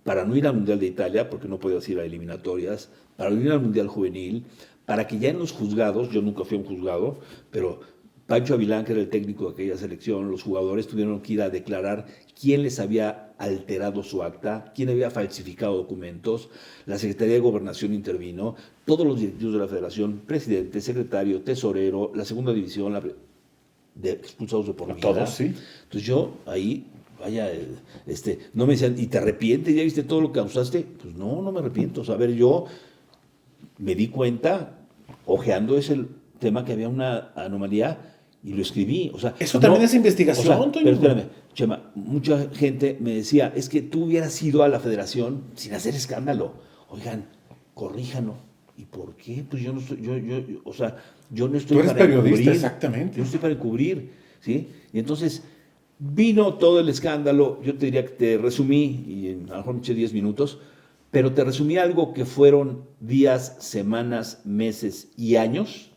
para no ir al Mundial de Italia, porque no podías ir a eliminatorias, para no ir al Mundial Juvenil, para que ya en los juzgados, yo nunca fui a un juzgado, pero Pancho Avilán, que era el técnico de aquella selección, los jugadores tuvieron que ir a declarar quién les había alterado su acta, quién había falsificado documentos, la Secretaría de Gobernación intervino, todos los directivos de la federación, presidente, secretario, tesorero, la segunda división, expulsados de por vida. Todos, sí. Entonces yo ahí, vaya, no me decían, ¿y te arrepientes? ¿Ya viste todo lo que causaste? Pues no me arrepiento. O sea, a ver, yo me di cuenta, ojeando ese tema, que había una anomalía, y lo escribí. O sea, eso también es investigación, Toño. Pero espérame, Chema, mucha gente me decía, es que tú hubieras ido a la federación sin hacer escándalo. Oigan, corríjanlo. ¿Y por qué? Pues yo no estoy, yo no estoy tú eres para periodista, encubrir. exactamente. Yo no estoy para encubrir, ¿sí? Y entonces vino todo el escándalo. Yo te diría que te resumí, y a lo mejor me eché 10 minutos, pero te resumí algo que fueron días, semanas, meses y años,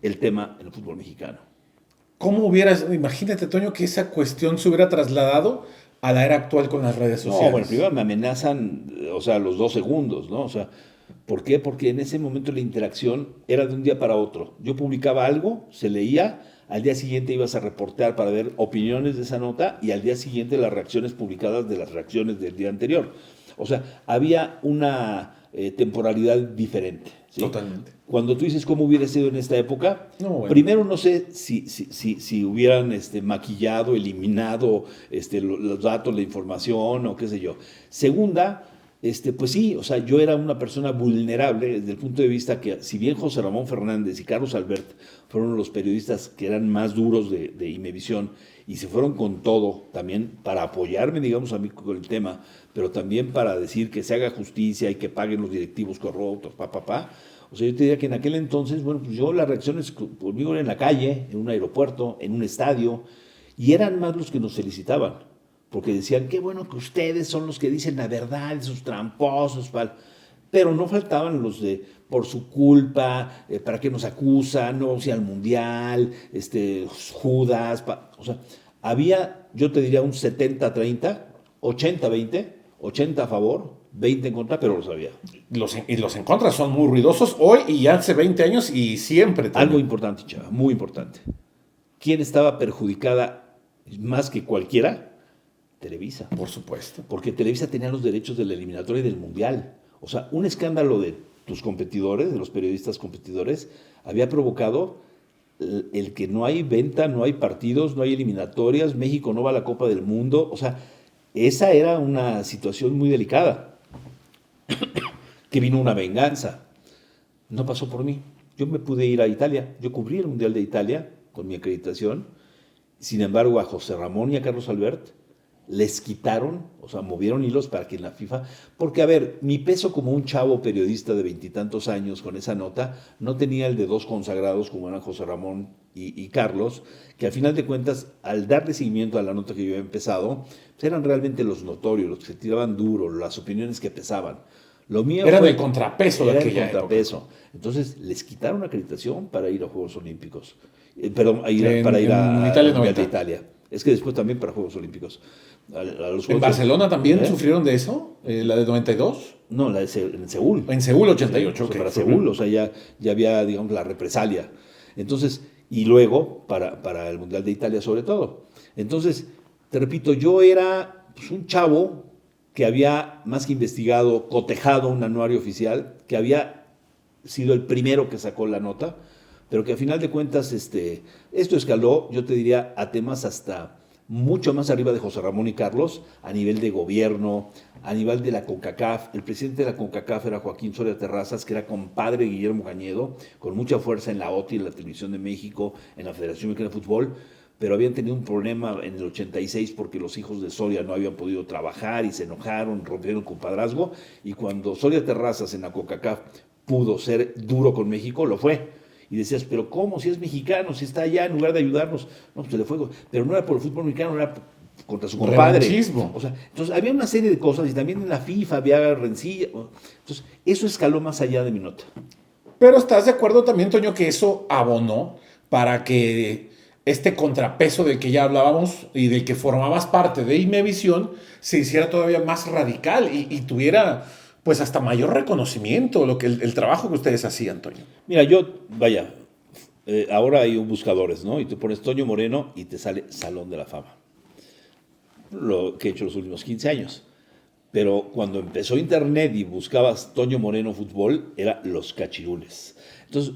el tema en el fútbol mexicano. ¿Cómo imagínate, Toño, que esa cuestión se hubiera trasladado a la era actual con las redes sociales? No, bueno, primero me amenazan, los 2 segundos, ¿no? O sea, ¿por qué? Porque en ese momento la interacción era de un día para otro. Yo publicaba algo, se leía, al día siguiente ibas a reportear para ver opiniones de esa nota, y al día siguiente las reacciones publicadas de las reacciones del día anterior. O sea, había una temporalidad diferente. ¿Sí? Totalmente. Cuando tú dices cómo hubiera sido en esta época, No, bueno. primero no sé si hubieran maquillado, eliminado los datos, la información o qué sé yo. Segunda, pues sí, o sea, yo era una persona vulnerable desde el punto de vista que, si bien José Ramón Fernández y Carlos Albert fueron los periodistas que eran más duros de Imevisión y se fueron con todo también para apoyarme, digamos, a mí con el tema, pero también para decir que se haga justicia y que paguen los directivos corruptos, O sea, yo te diría que en aquel entonces, bueno, pues yo las reacciones conmigo eran en la calle, en un aeropuerto, en un estadio, y eran más los que nos felicitaban, porque decían, qué bueno que ustedes son los que dicen la verdad, esos tramposos, pero no faltaban los de, por su culpa, ¿para qué nos acusan? No, si al mundial, Judas, o sea, había, yo te diría un 70-30, 80-20, 80 a favor, 20 en contra, pero los había. Y los en contra son muy ruidosos hoy y hace 20 años y siempre. Algo importante, Chava, muy importante. ¿Quién estaba perjudicada más que cualquiera? Televisa. Por supuesto. Porque Televisa tenía los derechos de la eliminatoria y del mundial. O sea, un escándalo de tus competidores, de los periodistas competidores, había provocado el que no hay venta, no hay partidos, no hay eliminatorias, México no va a la Copa del Mundo. O sea, esa era una situación muy delicada. Que vino una venganza. No pasó por mí. Yo me pude ir a Italia. Yo cubrí el Mundial de Italia con mi acreditación. Sin embargo, a José Ramón y a Carlos Albert les quitaron, o sea, movieron hilos para que en la FIFA, porque a ver, mi peso como un chavo periodista de 20 y tantos años con esa nota, no tenía el de dos consagrados como eran José Ramón y Carlos, que al final de cuentas, al darle seguimiento a la nota que yo había empezado, pues eran realmente los notorios, los que se tiraban duro, las opiniones que pesaban. Lo mío era fue, el contrapeso de aquella contrapeso. Época. Entonces, les quitaron acreditación para ir a Juegos Olímpicos. Perdón, para ir a Italia 90. Italia. Es que después también para Juegos Olímpicos. ¿En Barcelona también sufrieron de eso? ¿La de 92? No, la de en Seúl. En Seúl 88. Okay. Para Seúl, o sea, ya había, digamos, la represalia. Entonces, y luego para el Mundial de Italia sobre todo. Entonces, te repito, yo era pues, un chavo que había más que investigado, cotejado un anuario oficial, que había sido el primero que sacó la nota, pero que a final de cuentas esto escaló, yo te diría, a temas hasta mucho más arriba de José Ramón y Carlos, a nivel de gobierno, a nivel de la CONCACAF. El presidente de la CONCACAF era Joaquín Soria Terrazas, que era compadre de Guillermo Cañedo, con mucha fuerza en la OTI, en la Televisión de México, en la Federación Mexicana de Fútbol, pero habían tenido un problema en el 86 porque los hijos de Soria no habían podido trabajar y se enojaron, rompieron el compadrazgo, y cuando Soria Terrazas en la CONCACAF pudo ser duro con México, lo fue. Y decías, pero ¿cómo? Si es mexicano, si está allá, en lugar de ayudarnos. No, pues se le fue. Pero no era por el fútbol mexicano, era contra su compadre. Revanchismo. O sea, entonces había una serie de cosas, y también en la FIFA había rencilla. Entonces, eso escaló más allá de mi nota. Pero ¿estás de acuerdo también, Toño, que eso abonó para que este contrapeso del que ya hablábamos y del que formabas parte de Imevisión se hiciera todavía más radical y tuviera pues hasta mayor reconocimiento el trabajo que ustedes hacían, Toño? Mira, ahora hay buscadores, ¿no? Y tú pones Toño Moreno y te sale Salón de la Fama. Lo que he hecho los últimos 15 años. Pero cuando empezó Internet y buscabas Toño Moreno Fútbol, era Los Cachirules. Entonces,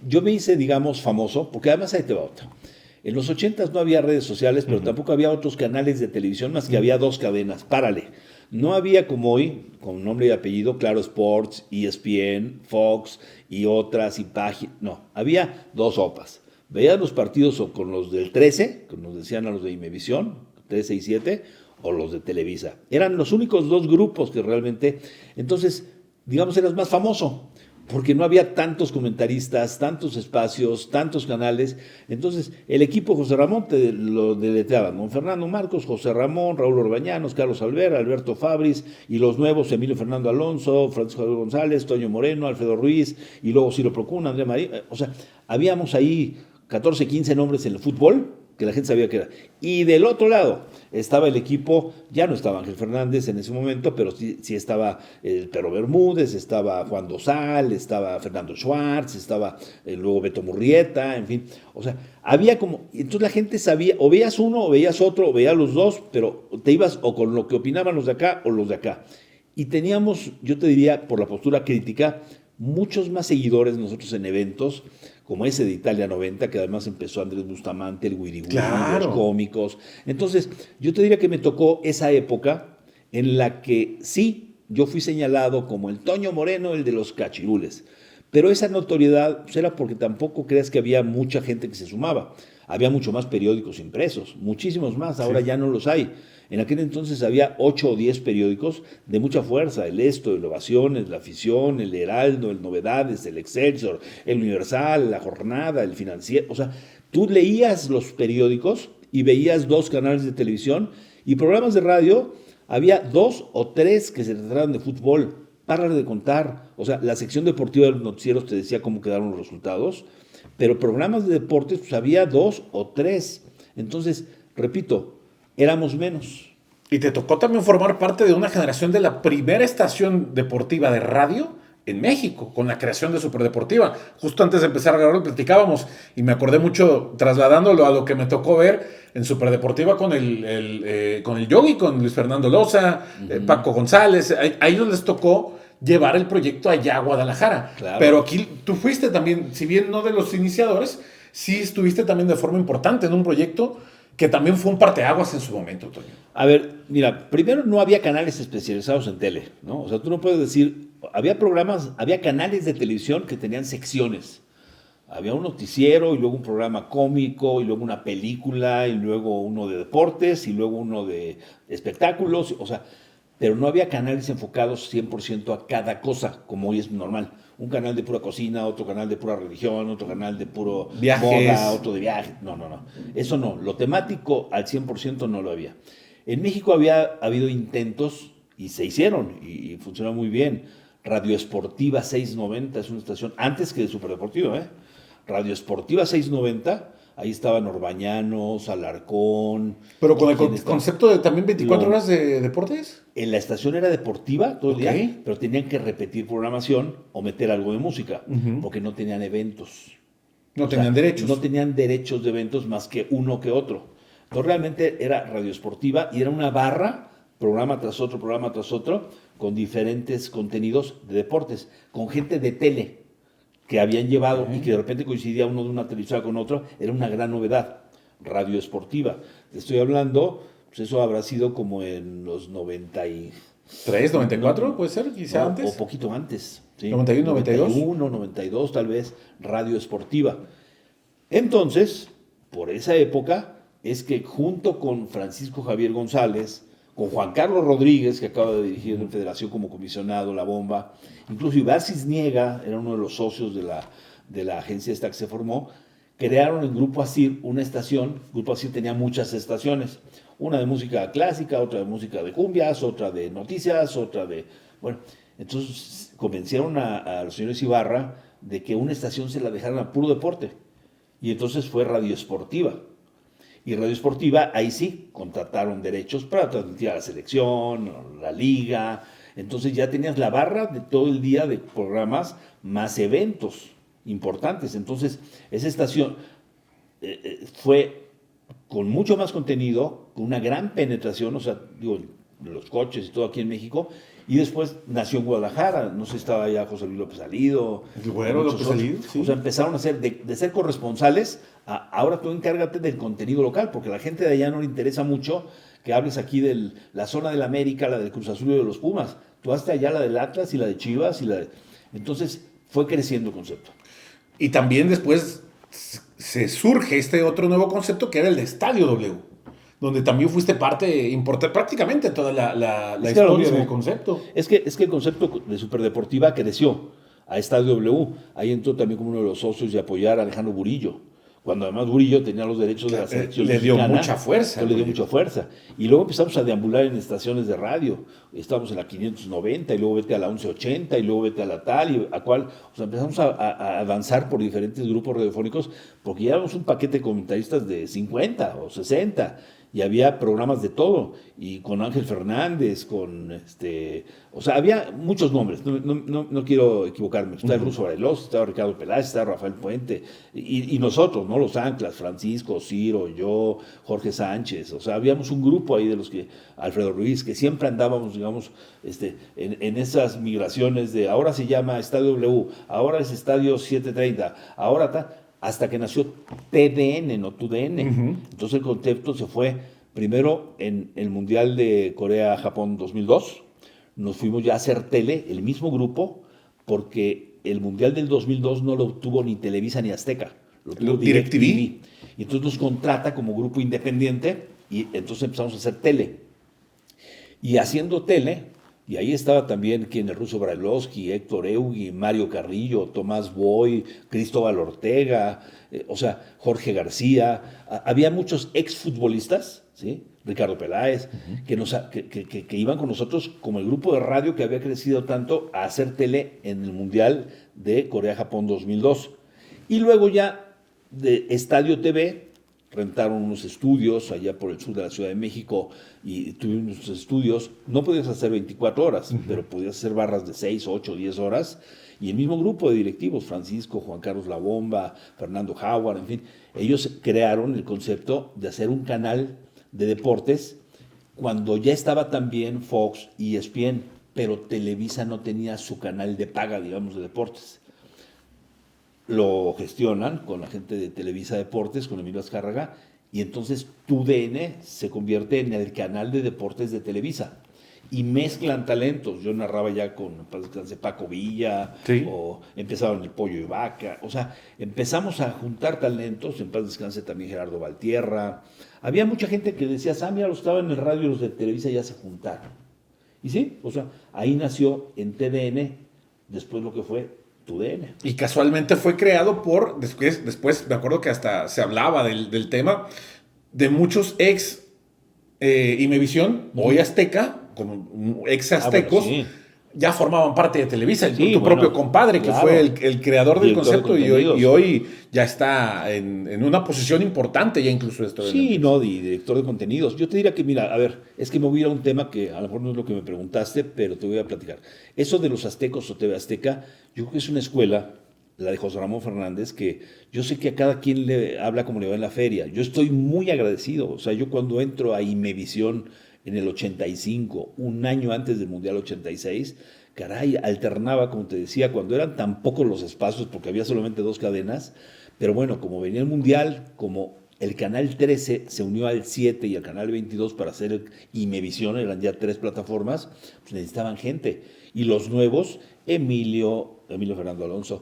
yo me hice, digamos, famoso, porque además ahí te va otra. En los 80s no había redes sociales, pero tampoco había otros canales de televisión, más que había dos cadenas. Párale. No había como hoy, con nombre y apellido, Claro Sports, ESPN, Fox y otras y páginas. No, había dos OPAs. Veías los partidos o con los del 13, como nos decían a los de Imevisión, 13 y 7, o los de Televisa. Eran los únicos dos grupos que realmente, entonces, digamos, eras más famoso, porque no había tantos comentaristas, tantos espacios, tantos canales. Entonces, el equipo José Ramón te lo deletreaban: don Fernando Marcos, José Ramón, Raúl Orbañanos, Carlos Albert, Alberto Fabris, y los nuevos: Emilio Fernando Alonso, Francisco Javier González, Toño Moreno, Alfredo Ruiz, y luego Ciro Procuna, André María. O sea, habíamos ahí 14, 15 nombres en el fútbol que la gente sabía que era. Y del otro lado estaba el equipo, ya no estaba Ángel Fernández en ese momento, pero sí estaba el Perro Bermúdez, estaba Juan Dosal, estaba Fernando Schwartz, estaba luego Beto Murrieta, en fin. O sea, había como, entonces la gente sabía, o veías uno, o veías otro, o veías los dos, pero te ibas o con lo que opinaban los de acá o los de acá. Y teníamos, yo te diría, por la postura crítica, muchos más seguidores nosotros en eventos, como ese de Italia 90, que además empezó Andrés Bustamante, el Wiri Wiri, Claro. los cómicos. Entonces, yo te diría que me tocó esa época en la que sí, yo fui señalado como el Toño Moreno, el de los cachirules. Pero esa notoriedad pues, era porque tampoco creas que había mucha gente que se sumaba. Había mucho más periódicos impresos, muchísimos más, ahora ya no los hay. En aquel entonces había 8 o 10 periódicos de mucha fuerza, el Esto, el Ovaciones, La Afición, el Heraldo, el Novedades, el Excelsior, el Universal, La Jornada, el Financiero. O sea, tú leías los periódicos y veías 2 canales de televisión y programas de radio, había 2 o 3 que se trataban de fútbol. Párale de contar. O sea, la sección deportiva de los noticieros te decía cómo quedaron los resultados, pero programas de deportes, pues había 2 o 3. Entonces, repito, éramos menos. Y te tocó también formar parte de una generación de la primera estación deportiva de radio en México, con la creación de Superdeportiva. Justo antes de empezar a grabar platicábamos y me acordé mucho trasladándolo a lo que me tocó ver en Superdeportiva con el Yogi, con Luis Fernando Loza, Paco González. A ellos les tocó llevar el proyecto allá a Guadalajara. Claro. Pero aquí tú fuiste también, si bien no de los iniciadores, sí estuviste también de forma importante en un proyecto que también fue un parteaguas en su momento, Toño. A ver, mira, primero no había canales especializados en tele, ¿no? O sea, tú no puedes decir, había programas, había canales de televisión que tenían secciones. Había un noticiero y luego un programa cómico y luego una película y luego uno de deportes y luego uno de espectáculos, o sea, pero no había canales enfocados 100% a cada cosa, como hoy es normal. Un canal de pura cocina, otro canal de pura religión, otro canal de puro Viajes. moda, otro de viaje. No. Eso no. Lo temático al 100% no lo había. En México había habido intentos y se hicieron y funcionó muy bien. Radio Esportiva 690 es una estación, antes que de Superdeportivo, ¿eh? Radio Esportiva 690, ahí estaban Orbañanos, Alarcón. Pero con el ¿quién estaba? concepto de también 24 Lo- horas de deportes. En la estación era deportiva todo el Ok. día, pero tenían que repetir programación o meter algo de música, porque no tenían eventos. No O sea, tenían derechos. No tenían derechos de eventos más que uno que otro. Entonces realmente era Radio Esportiva y era una barra, programa tras otro, con diferentes contenidos de deportes, con gente de tele que habían llevado y que de repente coincidía uno de una televisora con otro, era una gran novedad. Radio Esportiva. Te estoy hablando, pues eso habrá sido como en los 90 y... 3, 94, No, puede ser, quizá no, antes. O poquito antes. ¿sí? 91, 92. 91, 92 tal vez, Radio Esportiva. Entonces, por esa época, es que junto con Francisco Javier González, con Juan Carlos Rodríguez, que acaba de dirigir en Federación como comisionado La Bomba, incluso Ibar Cisniega era uno de los socios de la agencia esta que se formó, crearon en Grupo ASIR una estación. Grupo ASIR tenía muchas estaciones, una de música clásica, otra de música de cumbias, otra de noticias, otra de... Bueno, entonces convencieron a los señores Ibarra de que una estación se la dejaran a puro deporte. Y entonces fue Radio Esportiva. Y Radio Esportiva, ahí sí, contrataron derechos para transmitir a la selección, la liga. Entonces ya tenías la barra de todo el día de programas más eventos importantes. Entonces, esa estación fue con mucho más contenido, con una gran penetración, o sea, digo, los coches y todo aquí en México. Y después nació en Guadalajara, no sé si estaba allá José Luis López Salido. El güero muchos López otros. Salido, sí. O sea, empezaron a ser, de ser corresponsales, ahora tú encárgate del contenido local, porque a la gente de allá no le interesa mucho que hables aquí de la zona del América, la del Cruz Azul y de los Pumas. Tú hasta allá la del Atlas y la de Chivas. Entonces fue creciendo el concepto. Y también después se surge este otro nuevo concepto que era el de Estadio W, donde también fuiste parte importante, prácticamente toda la Es que era lo historia mismo. del concepto. Es que el concepto de Superdeportiva creció a Estadio W. Ahí entró también como uno de los socios de apoyar a Alejandro Burillo, cuando además Burillo tenía los derechos de la selección Le dio mexicana. mucha fuerza. Le dio mucha fuerza. Y luego empezamos a deambular en estaciones de radio. Estábamos en la 590 y luego vete a la 1180 y luego vete a la tal y a cual. O sea, empezamos a avanzar por diferentes grupos radiofónicos porque ya éramos un paquete de comentaristas de 50 o 60. y había programas de todo, y con Ángel Fernández, o sea, había muchos nombres, no quiero equivocarme, estaba el Ruso Bariloche, estaba Ricardo Peláez, estaba Rafael Puente, y nosotros, ¿no? Los anclas, Francisco, Ciro, yo, Jorge Sánchez, o sea, habíamos un grupo ahí de los que, Alfredo Ruiz, que siempre andábamos, digamos, en esas migraciones de, ahora se llama Estadio W, ahora es Estadio 730, ahora está, hasta que nació TDN, no TUDN. Entonces el concepto se fue primero en el Mundial de Corea-Japón 2002. Nos fuimos ya a hacer tele, el mismo grupo, porque el Mundial del 2002 no lo tuvo ni Televisa ni Azteca, lo tuvo DirecTV. Y entonces nos contrata como grupo independiente y entonces empezamos a hacer tele. Y haciendo tele, y ahí estaba también quien, el Ruso Brailovsky, Héctor Eugui, Mario Carrillo, Tomás Boy, Cristóbal Ortega, o sea, Jorge García. Había muchos exfutbolistas, ¿sí? Ricardo Peláez, que iban con nosotros como el grupo de radio que había crecido tanto a hacer tele en el Mundial de Corea-Japón 2002. Y luego ya de Estadio TV, rentaron unos estudios allá por el sur de la Ciudad de México y tuvimos unos estudios. No podías hacer 24 horas, pero podías hacer barras de 6, 8, 10 horas. Y el mismo grupo de directivos, Francisco, Juan Carlos La Bomba, Fernando Howard, en fin, ellos crearon el concepto de hacer un canal de deportes cuando ya estaba también Fox y ESPN, pero Televisa no tenía su canal de paga, digamos, de deportes. Lo gestionan con la gente de Televisa Deportes, con Emilio Azcárraga, y entonces TUDN se convierte en el canal de deportes de Televisa. Y mezclan talentos. Yo narraba ya con Paco Villa, sí, o empezaban el Pollo y Vaca. O sea, empezamos a juntar talentos. En paz descanse también Gerardo Valtierra. Había mucha gente que decía, mira, los estaba en el radio y los de Televisa ya se juntaron. Y sí, o sea, ahí nació en TDN, después lo que fue TUDN. Y casualmente fue creado por, después me acuerdo que hasta se hablaba del tema, de muchos ex Imevisión, hoy Azteca, como ex aztecos, bueno, sí, ya formaban parte de Televisa. Sí, tu propio compadre, que fue el creador del concepto, y hoy ya está en una posición importante, ya incluso esto. Sí, no, director de contenidos. Yo te diría que, mira, a ver, es que me voy a ir a un tema que a lo mejor no es lo que me preguntaste, pero te voy a platicar. Eso de los aztecos o TV Azteca, yo creo que es una escuela, la de José Ramón Fernández, que yo sé que a cada quien le habla como le va en la feria. Yo estoy muy agradecido. O sea, yo cuando entro a Imevisión en el 85, un año antes del Mundial 86, caray, alternaba, como te decía, cuando eran tan pocos los espacios, porque había solamente 2 cadenas, pero bueno, como venía el Mundial, como el Canal 13 se unió al 7 y al Canal 22 para hacer Imevisión, eran ya 3 plataformas, pues necesitaban gente. Y los nuevos, Emilio Fernando Alonso,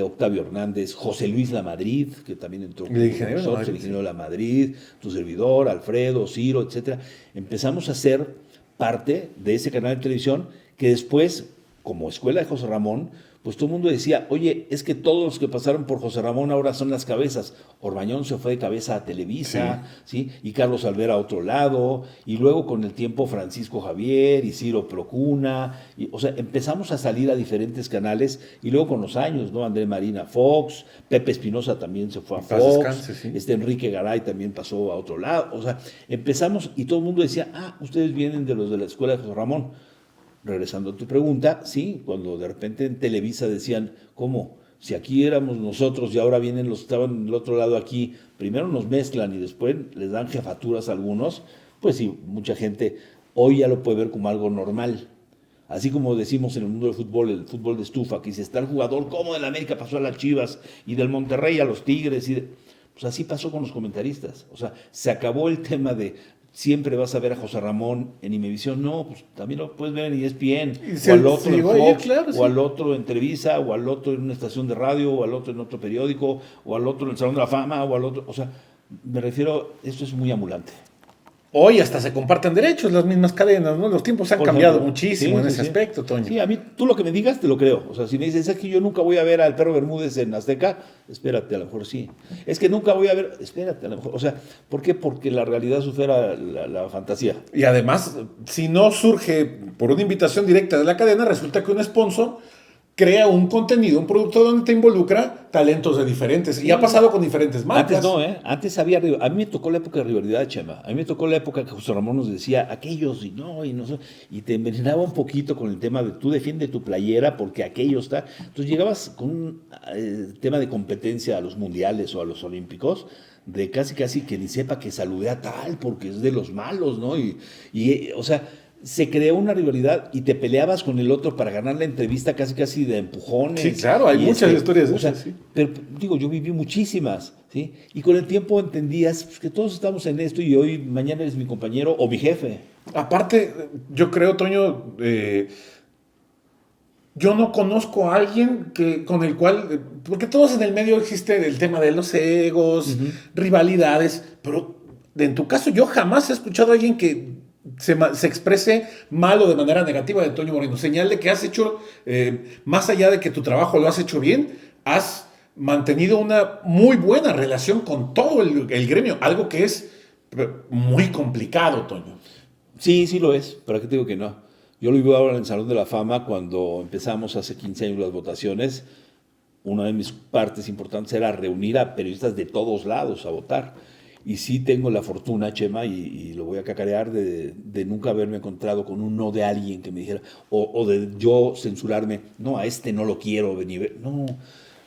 Octavio Hernández, José Luis Lamadrid, que también entró con nosotros, el ingeniero Lamadrid, tu servidor, Alfredo, Ciro, etcétera. Empezamos a ser parte de ese canal de televisión que después, como escuela de José Ramón, pues todo el mundo decía, oye, es que todos los que pasaron por José Ramón ahora son las cabezas. Orbañón se fue de cabeza a Televisa, ¿sí? Y Carlos Alvera a otro lado, y luego con el tiempo Francisco Javier y Ciro Procuna, o sea, empezamos a salir a diferentes canales, y luego con los años, ¿no? André Marina Fox, Pepe Espinosa también se fue a Fox, descanse, sí. Enrique Garay también pasó a otro lado, o sea, empezamos y todo el mundo decía, ustedes vienen de los de la escuela de José Ramón. Regresando a tu pregunta, sí, cuando de repente en Televisa decían, ¿cómo? Si aquí éramos nosotros y ahora vienen los que estaban del otro lado aquí, primero nos mezclan y después les dan jefaturas a algunos, pues sí, mucha gente hoy ya lo puede ver como algo normal. Así como decimos en el mundo del fútbol, el fútbol de estufa, que si está el jugador, ¿cómo del América pasó a las Chivas? Y del Monterrey a los Tigres. Pues así pasó con los comentaristas. O sea, se acabó el tema de siempre vas a ver a José Ramón en Imevisión. No, pues también lo puedes ver en ESPN, o al otro en Fox, o al otro en Televisa, o al otro en una estación de radio, o al otro en otro periódico, o al otro en el Salón de la Fama, o al otro. O sea, me refiero, esto es muy ambulante. Hoy hasta se comparten derechos las mismas cadenas, ¿no? Los tiempos han cambiado muchísimo en ese aspecto, Toño. Sí, a mí, tú lo que me digas, te lo creo. O sea, si me dices, es que yo nunca voy a ver al Perro Bermúdez en Azteca, espérate, a lo mejor sí. Es que nunca voy a ver, espérate, a lo mejor. O sea, ¿por qué? Porque la realidad supera la fantasía. Y además, si no surge por una invitación directa de la cadena, resulta que un sponsor crea un contenido, un producto donde te involucra talentos de diferentes. Y ha pasado con diferentes marcas. Antes no, ¿eh? Antes había... A mí me tocó la época de rivalidad, Chema. A mí me tocó la época que José Ramón nos decía, aquellos y no, y no sé. Y te envenenaba un poquito con el tema de tú defiende tu playera porque aquello está... Entonces llegabas con un tema de competencia a los mundiales o a los olímpicos, de casi que ni sepa que saludé a tal porque es de los malos, ¿no? O sea... Se creó una rivalidad y te peleabas con el otro para ganar la entrevista casi de empujones. Sí, claro, hay muchas historias de o sea, eso, sí. Pero digo, yo viví muchísimas, ¿sí? Y con el tiempo entendías pues, que todos estamos en esto y hoy, mañana eres mi compañero o mi jefe. Aparte, yo creo, Toño, yo no conozco a alguien con el cual, porque todos en el medio existe el tema de los egos, rivalidades, pero en tu caso yo jamás he escuchado a alguien que se exprese mal o de manera negativa de Toño Moreno. Señal de que has hecho, más allá de que tu trabajo lo has hecho bien, has mantenido una muy buena relación con todo el gremio, algo que es muy complicado, Toño. Sí, sí lo es, ¿para qué te digo que no? Yo lo vivo ahora en el Salón de la Fama cuando empezamos hace 15 años las votaciones. Una de mis partes importantes era reunir a periodistas de todos lados a votar. Y sí tengo la fortuna, Chema, y lo voy a cacarear, de nunca haberme encontrado con un no de alguien que me dijera, o de yo censurarme, no, a este no lo quiero venir. No,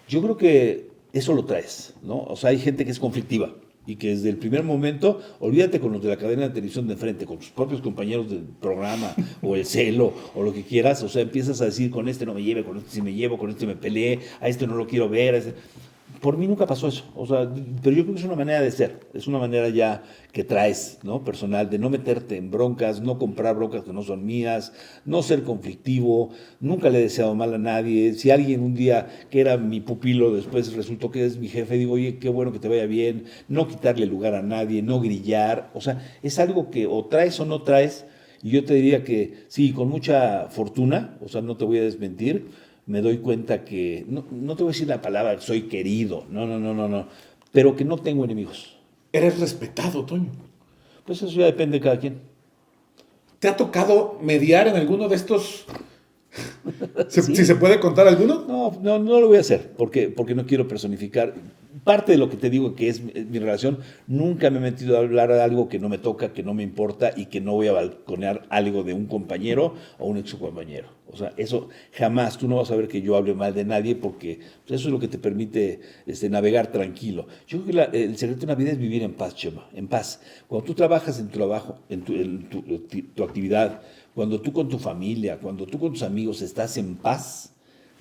yo creo que eso lo traes, ¿no? O sea, hay gente que es conflictiva y que desde el primer momento, olvídate con los de la cadena de televisión de enfrente, con tus propios compañeros del programa, o el celo, o lo que quieras, o sea, empiezas a decir, con este no me lleve, con este sí me llevo, con este me peleé, a este no lo quiero ver, a este... Por mí nunca pasó eso, o sea, pero yo creo que es una manera de ser, es una manera ya que traes, ¿no? Personal, de no meterte en broncas, no comprar broncas que no son mías, no ser conflictivo, nunca le he deseado mal a nadie. Si alguien un día que era mi pupilo después resultó que es mi jefe, digo, oye, qué bueno que te vaya bien, no quitarle lugar a nadie, no grillar, o sea, es algo que o traes o no traes, y yo te diría que sí, con mucha fortuna, o sea, no te voy a desmentir, me doy cuenta que, no te voy a decir la palabra soy querido, no, pero que no tengo enemigos. Eres respetado, Toño. Pues eso ya depende de cada quien. ¿Te ha tocado mediar en alguno de estos? ¿Sí? ¿Si se puede contar alguno? No lo voy a hacer, porque no quiero personificar. Parte de lo que te digo que es mi relación, nunca me he metido a hablar de algo que no me toca, que no me importa y que no voy a balconear algo de un compañero o un ex compañero. O sea, eso jamás, tú no vas a ver que yo hable mal de nadie porque pues, eso es lo que te permite navegar tranquilo. Yo creo que el secreto de una vida es vivir en paz, Chema, en paz. Cuando tú trabajas en tu trabajo, en tu actividad, cuando tú con tu familia, cuando tú con tus amigos estás en paz,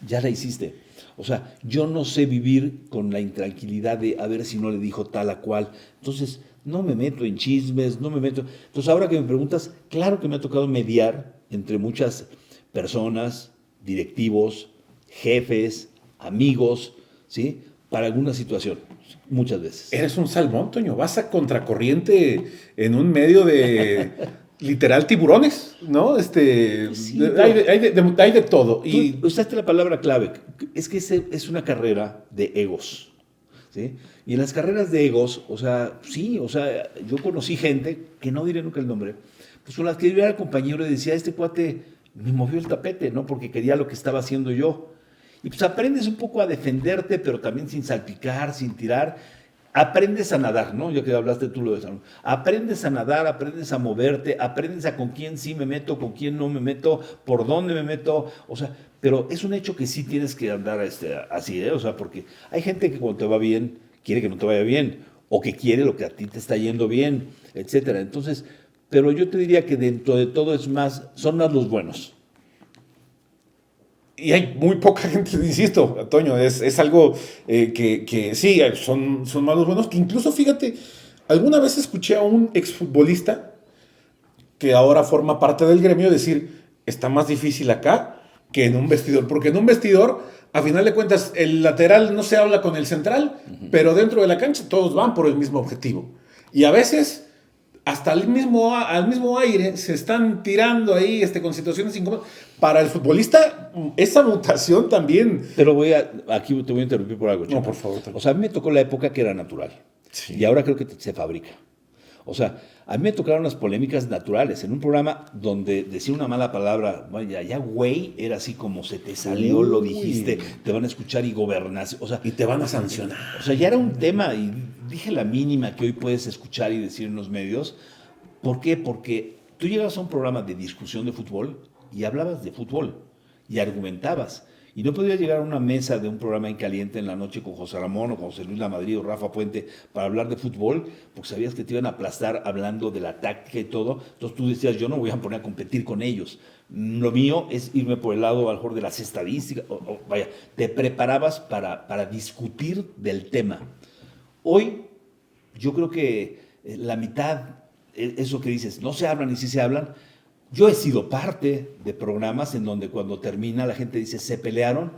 ya la hiciste. O sea, yo no sé vivir con la intranquilidad de a ver si no le dijo tal a cual. Entonces, no me meto en chismes, no me meto... Entonces, ahora que me preguntas, claro que me ha tocado mediar entre muchas personas, directivos, jefes, amigos, ¿sí? Para alguna situación, muchas veces. Eres un salmón, Toño. Vas a contracorriente en un medio de... literal tiburones, ¿no? Sí, hay de todo. Y usaste la palabra clave, es que es una carrera de egos, ¿sí? Y en las carreras de egos, o sea, sí, o sea, yo conocí gente, que no diré nunca el nombre, pues con las que yo era compañero y decía, este cuate me movió el tapete, ¿no? Porque quería lo que estaba haciendo yo. Y pues aprendes un poco a defenderte, pero también sin salpicar, sin tirar. Aprendes a nadar, ¿no? Ya que hablaste tú lo de salud. Aprendes a nadar, aprendes a moverte, aprendes a con quién sí me meto, con quién no me meto, por dónde me meto. O sea, pero es un hecho que sí tienes que andar así, ¿eh? O sea, porque hay gente que cuando te va bien, quiere que no te vaya bien, o que quiere lo que a ti te está yendo bien, etcétera. Entonces, pero yo te diría que dentro de todo son más los buenos. Y hay muy poca gente, insisto, Toño, es algo que sí, son malos buenos, que incluso, fíjate, alguna vez escuché a un exfutbolista que ahora forma parte del gremio decir, está más difícil acá que en un vestidor, porque en un vestidor, a final de cuentas, el lateral no se habla con el central, pero dentro de la cancha todos van por el mismo objetivo. Y a veces... hasta al mismo aire se están tirando ahí con situaciones incómodas. Para el futbolista, esa mutación también. Pero aquí te voy a interrumpir por algo, chico. No, por favor. O sea, a mí me tocó la época que era natural. Sí. Y ahora creo que se fabrica. O sea, a mí me tocaron las polémicas naturales. En un programa donde decir una mala palabra, vaya, ya güey, era así como se te salió, lo dijiste, te van a escuchar y gobernas. O sea, y te van a sancionar. O sea, ya era un tema, y dije la mínima que hoy puedes escuchar y decir en los medios. ¿Por qué? Porque tú llegabas a un programa de discusión de fútbol y hablabas de fútbol y argumentabas. Y no podías llegar a una mesa de un programa en caliente en la noche con José Ramón o con José Luis Lamadrid o Rafa Puente para hablar de fútbol, porque sabías que te iban a aplastar hablando de la táctica y todo. Entonces tú decías, yo no voy a poner a competir con ellos. Lo mío es irme por el lado a lo mejor de las estadísticas. Vaya, te preparabas para discutir del tema. Hoy yo creo que la mitad, eso que dices, no se hablan y sí se hablan. Yo he sido parte de programas en donde cuando termina la gente dice, se pelearon,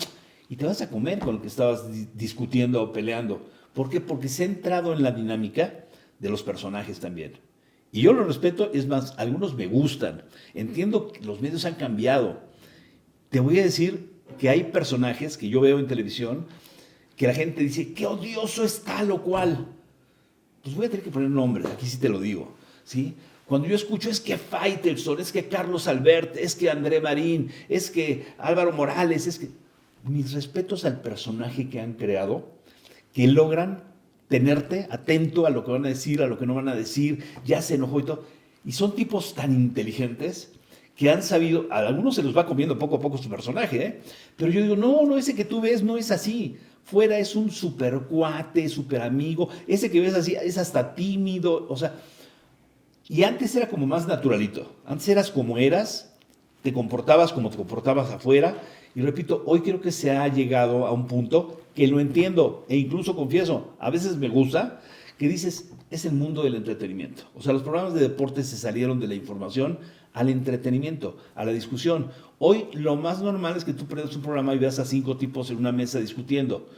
y te vas a comer con lo que estabas discutiendo o peleando. ¿Por qué? Porque se ha entrado en la dinámica de los personajes también. Y yo lo respeto, es más, algunos me gustan. Entiendo que los medios han cambiado. Te voy a decir que hay personajes que yo veo en televisión que la gente dice, qué odioso es tal o cual. Pues voy a tener que poner nombres, aquí sí te lo digo, ¿sí? Cuando yo escucho es que Faitelson, es que Carlos Albert, es que André Marín, es que Álvaro Morales, es que... Mis respetos al personaje que han creado, que logran tenerte atento a lo que van a decir, a lo que no van a decir, ya se enojó y todo. Y son tipos tan inteligentes que han sabido, a algunos se los va comiendo poco a poco su personaje, ¿eh? Pero yo digo, no, ese que tú ves no es así. Fuera es un super cuate, super amigo, ese que ves así es hasta tímido, o sea... Y antes era como más naturalito. Antes eras como eras, te comportabas como te comportabas afuera. Y repito, hoy creo que se ha llegado a un punto que lo entiendo. E incluso confieso, a veces me gusta que dices, es el mundo del entretenimiento. O sea, los programas de deporte se salieron de la información al entretenimiento, a la discusión. Hoy lo más normal es que tú prendas un programa y veas a 5 tipos en una mesa discutiendo.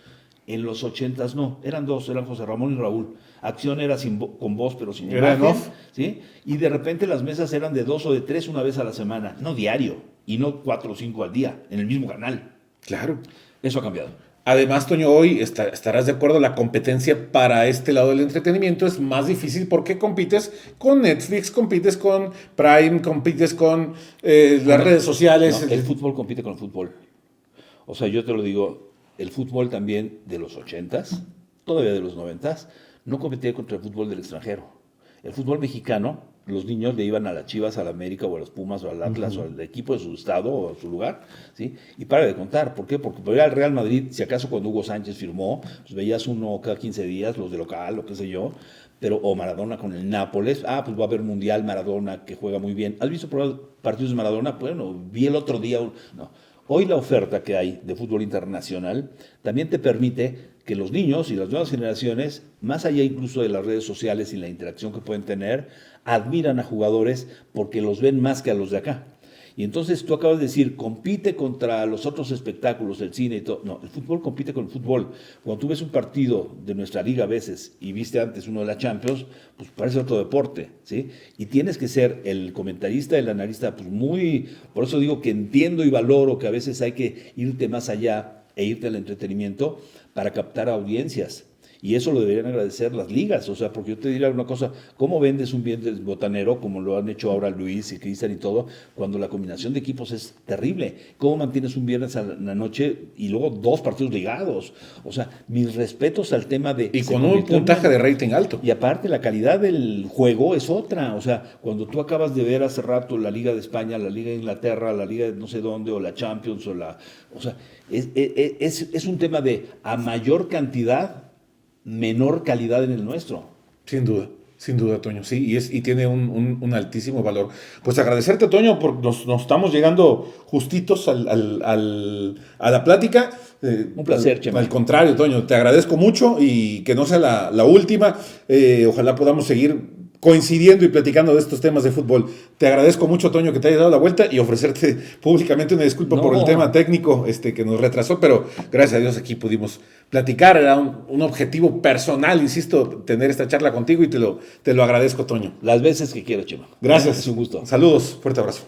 En los 80s no, eran 2, eran José Ramón y Raúl. Acción era con voz, pero sin imagen, ¿sí? Y de repente las mesas eran de 2 o de 3 una vez a la semana, no diario, y no 4 o 5 al día, en el mismo canal. Claro. Eso ha cambiado. Además, Toño, hoy estarás de acuerdo, la competencia para este lado del entretenimiento es más difícil porque compites con Netflix, compites con Prime, compites con las redes sociales. No, el fútbol compite con el fútbol. O sea, yo te lo digo, el fútbol también de los 80s, todavía de los 90s, no competía contra el fútbol del extranjero. El fútbol mexicano, los niños le iban a las Chivas, a la América o a los Pumas o al Atlas o al equipo de su estado o a su lugar, ¿sí? Y para de contar. ¿Por qué? Porque para ir al Real Madrid, si acaso cuando Hugo Sánchez firmó, pues veías uno cada 15 días, los de local o qué sé yo, pero, o Maradona con el Nápoles, pues va a haber Mundial Maradona que juega muy bien. ¿Has visto partidos de Maradona? Bueno, vi el otro día, no. Hoy la oferta que hay de fútbol internacional también te permite que los niños y las nuevas generaciones, más allá incluso de las redes sociales y la interacción que pueden tener, admiran a jugadores porque los ven más que a los de acá. Y entonces tú acabas de decir, compite contra los otros espectáculos, el cine y todo. No, el fútbol compite con el fútbol. Cuando tú ves un partido de nuestra liga a veces y viste antes uno de la Champions, pues parece otro deporte, ¿sí? Y tienes que ser el comentarista, el analista, pues muy... Por eso digo que entiendo y valoro que a veces hay que irte más allá e irte al entretenimiento para captar audiencias. Y eso lo deberían agradecer las ligas, o sea, porque yo te diría una cosa, ¿cómo vendes un bien botanero, como lo han hecho ahora Luis y Cristian y todo, cuando la combinación de equipos es terrible? ¿Cómo mantienes un viernes a la noche y luego 2 partidos ligados? O sea, mis respetos al tema de... Y con un puntaje de rating alto. Y aparte, la calidad del juego es otra, o sea, cuando tú acabas de ver hace rato la Liga de España, la Liga de Inglaterra, la Liga de no sé dónde, o la Champions, o sea, es un tema de a mayor cantidad, menor calidad en el nuestro. Sin duda, Toño, sí, y tiene un altísimo valor. Pues agradecerte, Toño, porque nos estamos llegando justitos a la plática. Un placer, Chema. Al contrario, Toño, te agradezco mucho y que no sea la última. Ojalá podamos seguir coincidiendo y platicando de estos temas de fútbol. Te agradezco mucho, Toño, que te hayas dado la vuelta y ofrecerte públicamente una disculpa por el tema técnico que nos retrasó, pero gracias a Dios aquí pudimos platicar. Era un objetivo personal, insisto, tener esta charla contigo y te lo agradezco, Toño. Las veces que quiero, Chema. Gracias. Es un gusto. Saludos, fuerte abrazo.